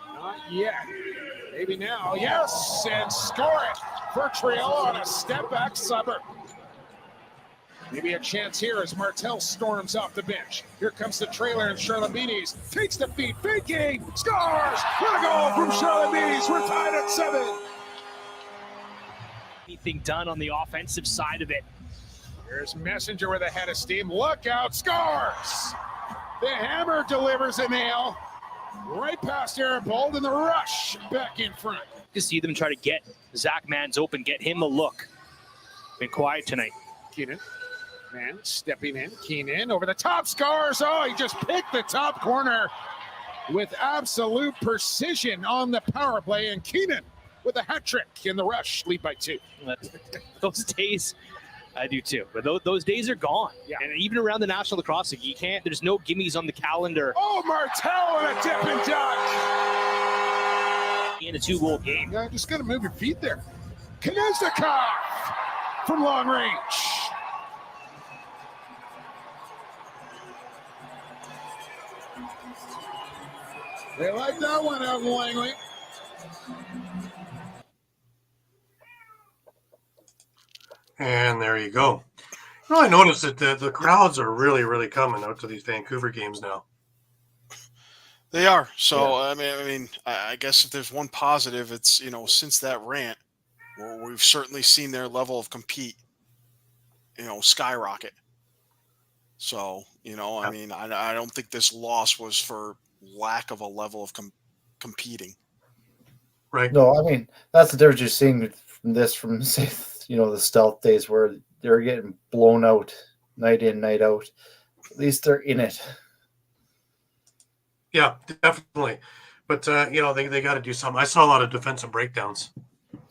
Not yet. Maybe now. Yes, and score it for Trill on a step back suburb. Maybe a chance here as Martel storms off the bench. Here comes the trailer, and Charlambini's takes the feed, faking, scores! What a goal from Charlambini's. We're tied at 7. Anything done on the offensive side of it. Here's Messenger with a head of steam. Look out, scores! The hammer delivers a nail. Right past Aaron Bold, and the rush back in front. To see them try to get Zach Mans open, get him a look. Been quiet tonight. Keenan, man stepping in. Keenan over the top, scores. Oh, he just picked the top corner with absolute precision on the power play. And Keenan with a hat trick in the rush, lead by 2. Those days, I do too. But those days are gone. Yeah. And even around the National Lacrosse League, you can't. There's no gimmies on the calendar. Oh, Martel and a dip and dunk. In a 2-goal game. Yeah, just got to move your feet there. Kneznikov from long range. They like that one out in Langley. And there you go. I noticed that the crowds are really, really coming out to these Vancouver games now. They are. So, yeah. I guess if there's one positive, it's, since that rant, we've certainly seen their level of compete, skyrocket. So, I don't think this loss was for lack of a level of competing. Right. No, that's the difference you're seeing from say, the stealth days where they're getting blown out night in, night out. At least they're in it. Yeah, definitely. But, they got to do something. I saw a lot of defensive breakdowns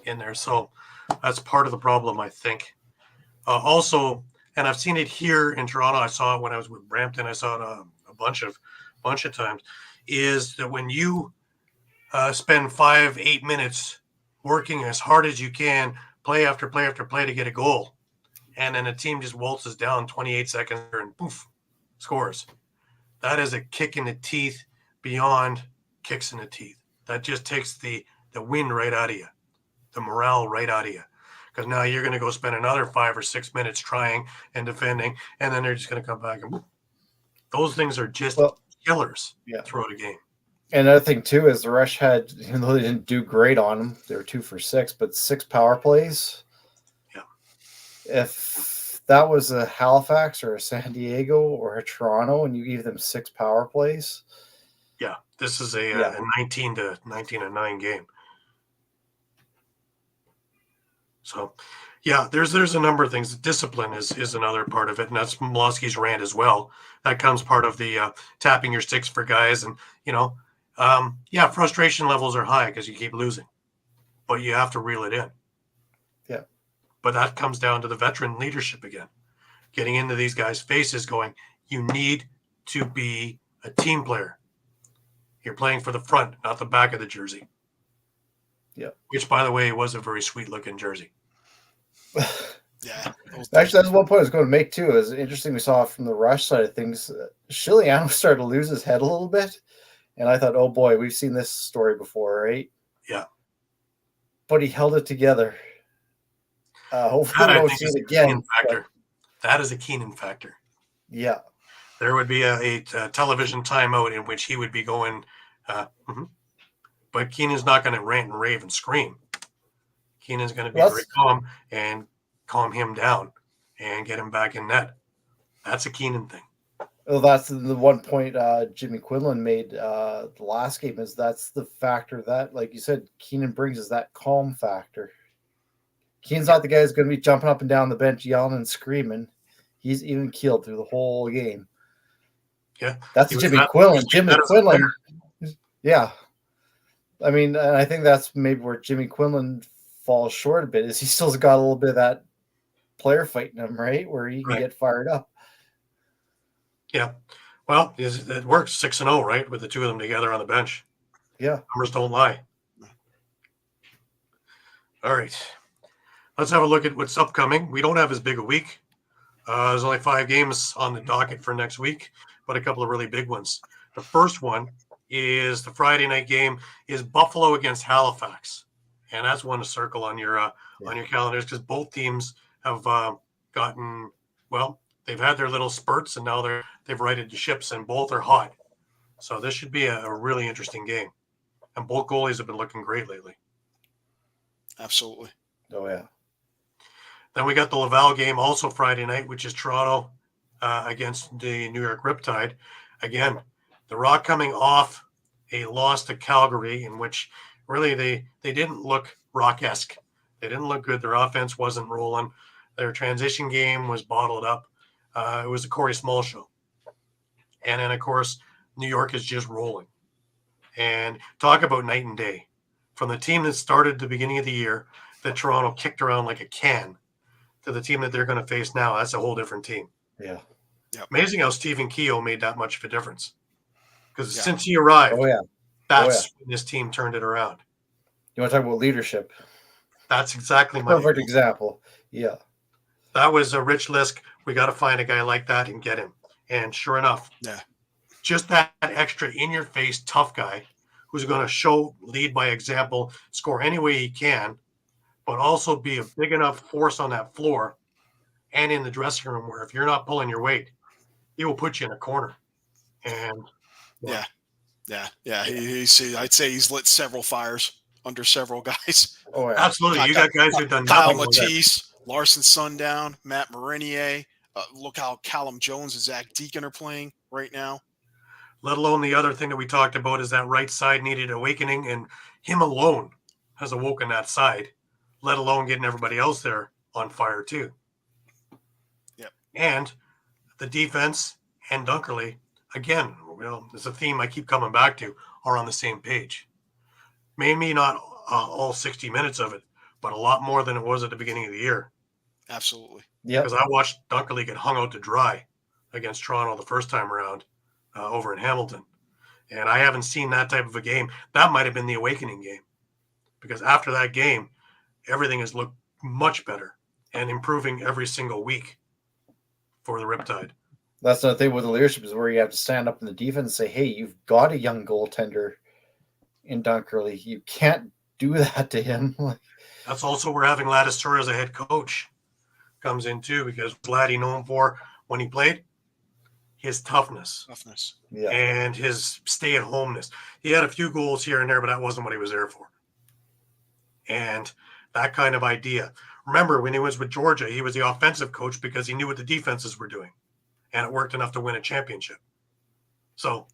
in there. So that's part of the problem, I think. Also, and I've seen it here in Toronto. I saw it when I was with Brampton. I saw it a bunch of times. Is that when you spend 5-8 minutes working as hard as you can, play after play after play to get a goal, and then a team just waltzes down 28 seconds and poof, scores. That is a kick in the teeth beyond kicks in the teeth. That just takes the wind right out of you, the morale right out of you. Because now you're going to go spend another 5 or 6 minutes trying and defending, and then they're just going to come back and whoop. Those things are just killers throughout a game. And another thing too is the Rush had, even though they didn't do great on them, they were 2 for 6, but 6 power plays. Yeah. If that was a Halifax or a San Diego or a Toronto, and you gave them 6 power plays. Yeah, this is a 19-9 game. So, yeah, there's a number of things. Discipline is another part of it, and that's Molosky's rant as well. That comes part of the tapping your sticks for guys, and frustration levels are high because you keep losing, but you have to reel it in. Yeah. But that comes down to the veteran leadership again, getting into these guys' faces, going, you need to be a team player. You're playing for the front, not the back of the jersey. Yeah. Which, by the way, was a very sweet-looking jersey. Yeah. Actually, that's one point I was going to make, too. It was interesting we saw from the Rush side of things. Chiliano started to lose his head a little bit. And I thought, oh, boy, we've seen this story before, right? Yeah. But he held it together. Hopefully we don't see it again. That is a Keenan factor. Yeah. There would be a television timeout in which he would be going, but Keenan's not going to rant and rave and scream. Keenan's going to be very calm and calm him down and get him back in net. That's a Keenan thing. Well, that's the one point Jimmy Quinlan made the last game, is that's the factor that, like you said, Keenan brings, is that calm factor. Keenan's not the guy who's going to be jumping up and down the bench, yelling and screaming. He's even keeled through the whole game. Yeah. That's Jimmy Quinlan. Jimmy Quinlan. Yeah. I mean, and I think that's maybe where Jimmy Quinlan falls short a bit, is he still's got a little bit of that player fight in him, right? Where he can get fired up. Yeah. Well, it works 6-0, right? With the two of them together on the bench. Yeah. Numbers don't lie. All right. Let's have a look at what's upcoming. We don't have as big a week. There's only 5 games on the docket for next week, but a couple of really big ones. The first one is the Friday night game is Buffalo against Halifax. And that's one to circle on your calendars, because both teams have gotten, well, they've had their little spurts, and now they've righted the ships, and both are hot. So this should be a really interesting game. And both goalies have been looking great lately. Absolutely. Oh, yeah. Then we got the Laval game also Friday night, which is Toronto against the New York Riptide. Again, the Rock coming off a loss to Calgary, in which really they didn't look Rock-esque. They didn't look good. Their offense wasn't rolling. Their transition game was bottled up. It was a Corey Small show. And then, of course, New York is just rolling. And talk about night and day. From the team that started at the beginning of the year that Toronto kicked around like a can to the team that they're going to face now, that's a whole different team. Yeah. Amazing how Stephen Keogh made that much of a difference. Because since he arrived, that's when this team turned it around. You want to talk about leadership? That's exactly my perfect example. Yeah. That was a Rich Lisk. We got to find a guy like that and get him. And sure enough, just that extra in-your-face tough guy who's going to lead by example, score any way he can, but also be a big enough force on that floor and in the dressing room where if you're not pulling your weight, he will put you in a corner. And I'd say he's lit several fires under several guys. Oh, yeah. Absolutely. You got guys who've done Kyle nothing. Matisse, Larson Sundown, Matt Marinier. Look how Callum Jones and Zach Deacon are playing right now. Let alone the other thing that we talked about is that right side needed awakening, and him alone has awoken that side, let alone getting everybody else there on fire too. Yep. And the defense and Dunkerley, again, it's a theme I keep coming back to, are on the same page. Maybe not all 60 minutes of it, but a lot more than it was at the beginning of the year. Absolutely. Yeah. Because I watched Dunkerley get hung out to dry against Toronto the first time around over in Hamilton. And I haven't seen that type of a game. That might have been the awakening game. Because after that game, everything has looked much better and improving every single week for the Riptide. That's the thing with the leadership is where you have to stand up in the defense and say, hey, you've got a young goaltender in Dunkerley. You can't do that to him. That's also where having Ladistur as a head coach comes in too, because Laddie known for when he played his toughness and his stay-at-homeness. He had a few goals here and there, but that wasn't what he was there for. And that kind of idea. Remember, when he was with Georgia, he was the offensive coach because he knew what the defenses were doing, and it worked enough to win a championship. So,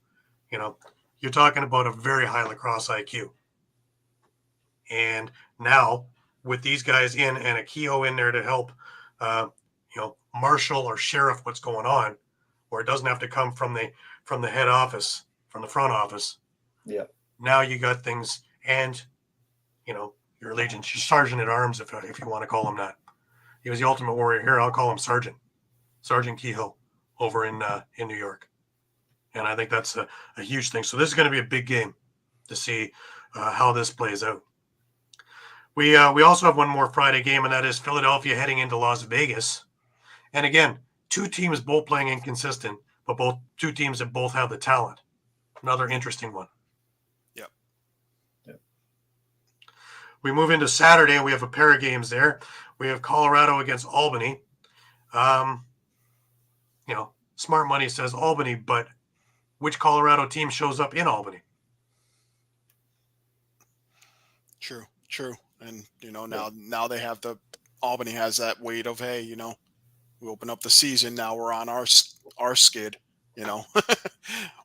you're talking about a very high lacrosse IQ. And now, with these guys in and a Kehoe in there to help, marshal or sheriff what's going on, where it doesn't have to come from the head office, from the front office. Yeah. Now you got things, and your Legion, your Sergeant at Arms, if you want to call him that. He was the ultimate warrior here. I'll call him Sergeant Kehoe over in New York, and I think that's a huge thing. So this is going to be a big game to see how this plays out. We also have one more Friday game, and that is Philadelphia heading into Las Vegas. And again, two teams both playing inconsistent, but two teams that both have the talent. Another interesting one. Yep. We move into Saturday, and we have a pair of games there. We have Colorado against Albany. Smart money says Albany, but which Colorado team shows up in Albany? True. And, now they have Albany has that weight of, hey, we open up the season. Now we're on our skid,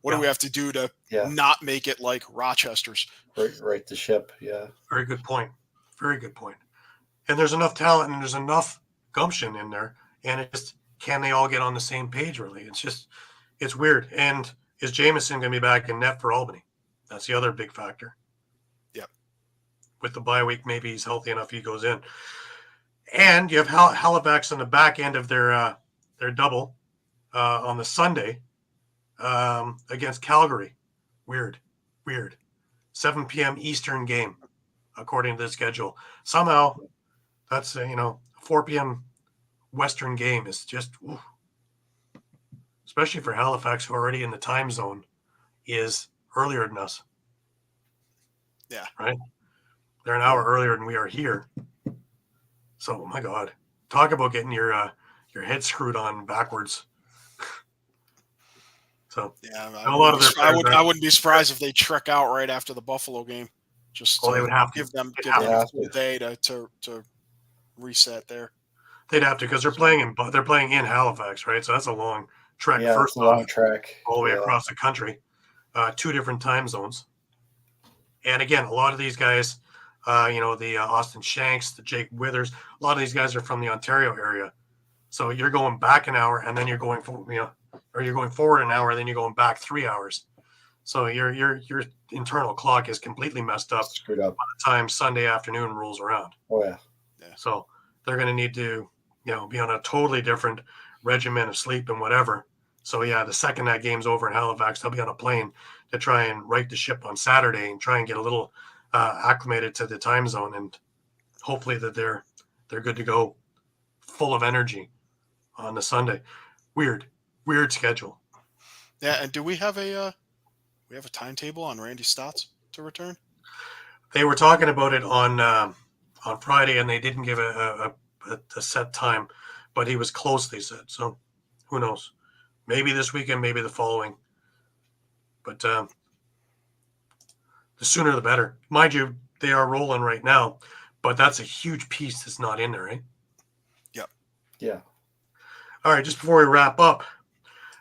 What do we have to do to not make it like Rochester's? Right the ship, yeah. Very good point. And there's enough talent and there's enough gumption in there. And it's just, can they all get on the same page, really? It's weird. And is Jameson going to be back in net for Albany? That's the other big factor. Yep. With the bye week, maybe he's healthy enough he goes in. And you have Halifax on the back end of their double on the Sunday against Calgary. Weird. 7 p.m. Eastern game, according to the schedule. Somehow, that's 4 p.m. Western game is just, especially for Halifax, who are already in the time zone, is earlier than us. Yeah. Right? They're an hour earlier than we are here. So, oh my God, talk about getting your head screwed on backwards. So, yeah, I wouldn't be surprised if they trek out right after the Buffalo game. Just they would have to give them a full day to reset there. They'd have to, because they're playing in Halifax, right? So that's a long trek. Yeah, first it's a long trek all the way across the country, 2 different time zones. And again, a lot of these guys. The Austin Shanks, the Jake Withers, a lot of these guys are from the Ontario area. So you're going back an hour and then you're going you're going forward an hour, and then you're going back 3 hours. So your internal clock is completely messed up, screwed up by the time Sunday afternoon rolls around. Oh yeah. So they're going to need to, be on a totally different regimen of sleep and whatever. So the second that game's over in Halifax, they'll be on a plane to try and right the ship on Saturday and try and get a little acclimated to the time zone, and hopefully that they're good to go, full of energy on the Sunday. Weird schedule. Yeah, and do we have a timetable on Randy Stotts to return? They were talking about it on Friday, and they didn't give a set time, but he was close, they said. So who knows? Maybe this weekend, maybe the following. But the sooner the better. Mind you, they are rolling right now, but that's a huge piece that's not in there, right? Yep. Yeah. All right, just before we wrap up,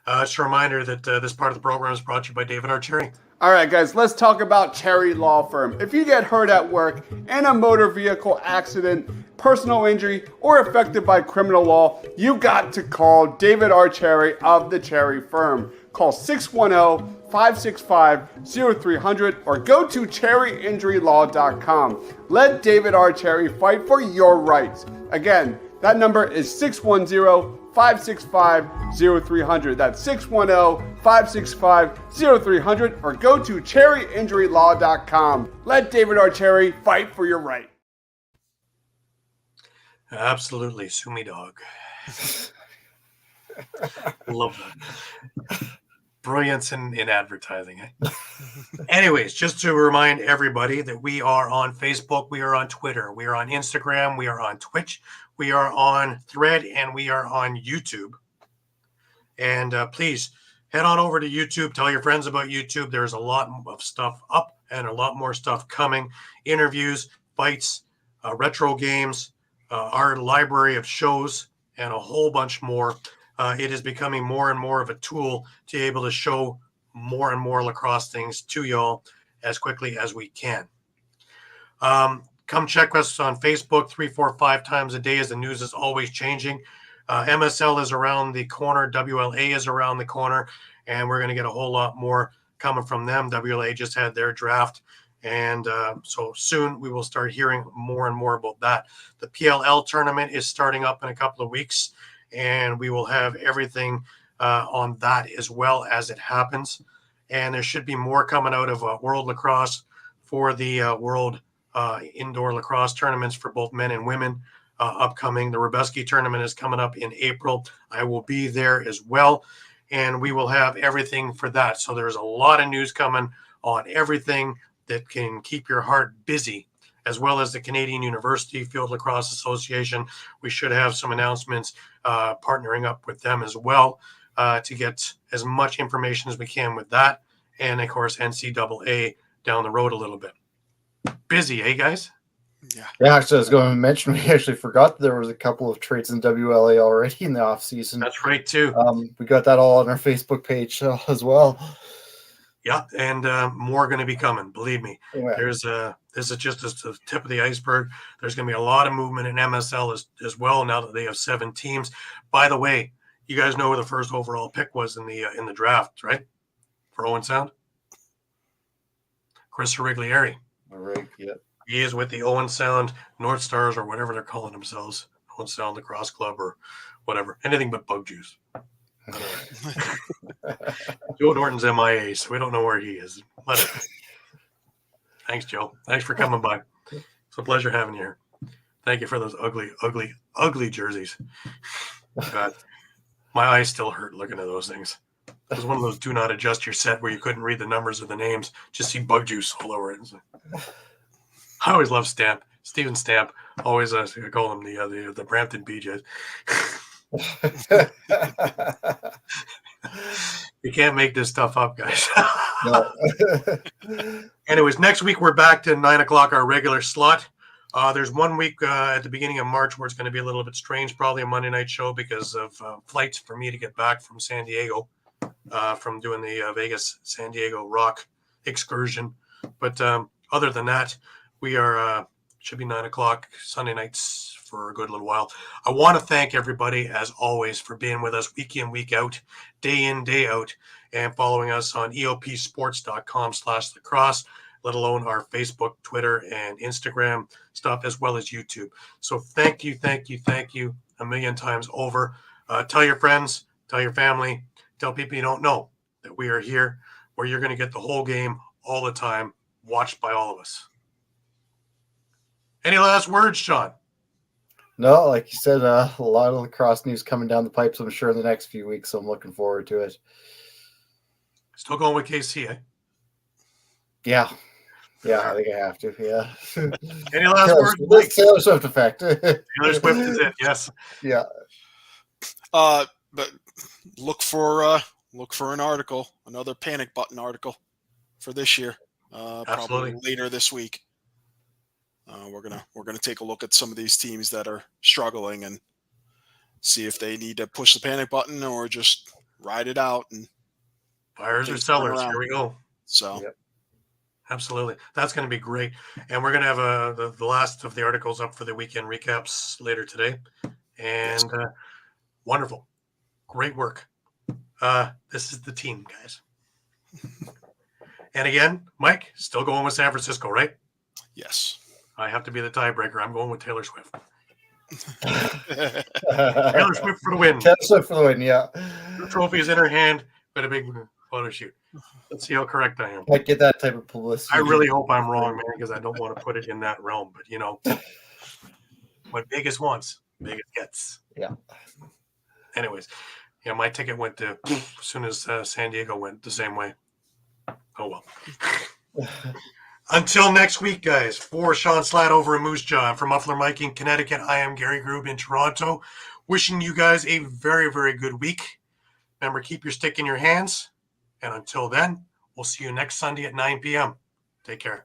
just a reminder that this part of the program is brought to you by David R. Cherry. All right, guys, let's talk about Cherry Law Firm. If you get hurt at work in a motor vehicle accident, personal injury, or affected by criminal law, you got to call David R. Cherry of the Cherry Firm. Call 610-565-0300 or go to cherryinjurylaw.com. Let David R. Cherry fight for your rights. Again, That number is 610-565-0300. That's 610-565-0300, or go to cherryinjurylaw.com. Let David Archeri fight for your right. Absolutely. Sue me, dog. Love that. Brilliance in advertising. Eh? Anyways, just to remind everybody that we are on Facebook, we are on Twitter, we are on Instagram, we are on Twitch, we are on Thread, and we are on YouTube. And please head on over to YouTube. Tell your friends about YouTube. There's a lot of stuff up and a lot more stuff coming. Interviews, fights, retro games, our library of shows, and a whole bunch more. It is becoming more and more of a tool to be able to show more and more lacrosse things to y'all as quickly as we can. Come check us on Facebook 3, 4, 5 times a day, as the news is always changing. MSL is around the corner. WLA is around the corner, and we're going to get a whole lot more coming from them. WLA just had their draft, and so soon we will start hearing more and more about that. The PLL tournament is starting up in a couple of weeks, and we will have everything on that as well as it happens. And there should be more coming out of World Lacrosse for the World Indoor Lacrosse tournaments for both men and women upcoming. The Rubeski tournament is coming up in April. I will be there as well, and we will have everything for that. So there's a lot of news coming on everything that can keep your heart busy, as well as the Canadian University Field Lacrosse Association. We should have some announcements partnering up with them as well to get as much information as we can with that. And, of course, NCAA down the road a little bit. Busy, eh, guys? Yeah, actually, I was going to mention, we actually forgot that there was a couple of trades in WLA already in the offseason. That's right, too. We got that all on our Facebook page as well. Yeah, and more going to be coming, believe me. Yeah. This is just the tip of the iceberg. There's going to be a lot of movement in MSL as well now that they have 7 teams. By the way, you guys know who the first overall pick was in the draft, right? For Owen Sound? Chris Riglieri. All right, yeah. He is with the Owen Sound North Stars, or whatever they're calling themselves. Owen Sound Lacrosse Club or whatever. Anything but bug juice. Joe Norton's MIA, so we don't know where he is. Whatever. Thanks, Joe. Thanks for coming by. It's a pleasure having you here. Thank you for those ugly, ugly, ugly jerseys. God, my eyes still hurt looking at those things. It was one of those do not adjust your set where you couldn't read the numbers or the names, just see bug juice all over it. I always love Stamp. Steven Stamp. Always I call him the Brampton BJs. You can't make this stuff up, guys. No. Anyways, next week we're back to 9 o'clock, our regular slot. There's 1 week at the beginning of March where it's going to be a little bit strange, probably a Monday night show because of flights for me to get back from San Diego, from doing the Vegas-San Diego rock excursion. But other than that, we are should be 9 o'clock Sunday nights for a good little while. I want to thank everybody, as always, for being with us week in, week out, day in, day out, and following us on eopsports.com/lacrosse, let alone our Facebook, Twitter, and Instagram stuff, as well as YouTube. So thank you a million times over. Tell your friends, tell your family, tell people you don't know that we are here, where you're going to get the whole game all the time, watched by all of us. Any last words, Shawn? No, like you said, a lot of lacrosse news coming down the pipes, I'm sure, in the next few weeks, so I'm looking forward to it. Still going with KC, eh? Yeah, I think I have to, yeah. Any last words, Mike? Taylor Swift effect. Taylor Swift is it, yes. Yeah. But look for an article, another panic button article for this year. Probably later this week. We're gonna take a look at some of these teams that are struggling and see if they need to push the panic button or just ride it out and buyers or sellers. Here we go. So, yep. Absolutely, that's going to be great. And we're going to have the last of the articles up for the weekend recaps later today. And wonderful, great work. This is the team, guys. And again, Mike, still going with San Francisco, right? Yes. I have to be the tiebreaker. I'm going with Taylor Swift. Taylor Swift for the win. Taylor Swift for the win, yeah. The trophy is in her hand, but a big photo shoot. Let's see how correct I am. Might get that type of publicity. I really hope I'm wrong, man, because I don't want to put it in that realm. But, you know, what Vegas wants, Vegas gets. Yeah. Anyways, yeah, my ticket went to as soon as San Diego went the same way. Oh, well. Until next week, guys, for Shawn Slaght over in Moose Jaw, and for Muffler Mike in Connecticut, I am Gary Groob in Toronto. Wishing you guys a very, very good week. Remember, keep your stick in your hands. And until then, we'll see you next Sunday at 9 p.m. Take care.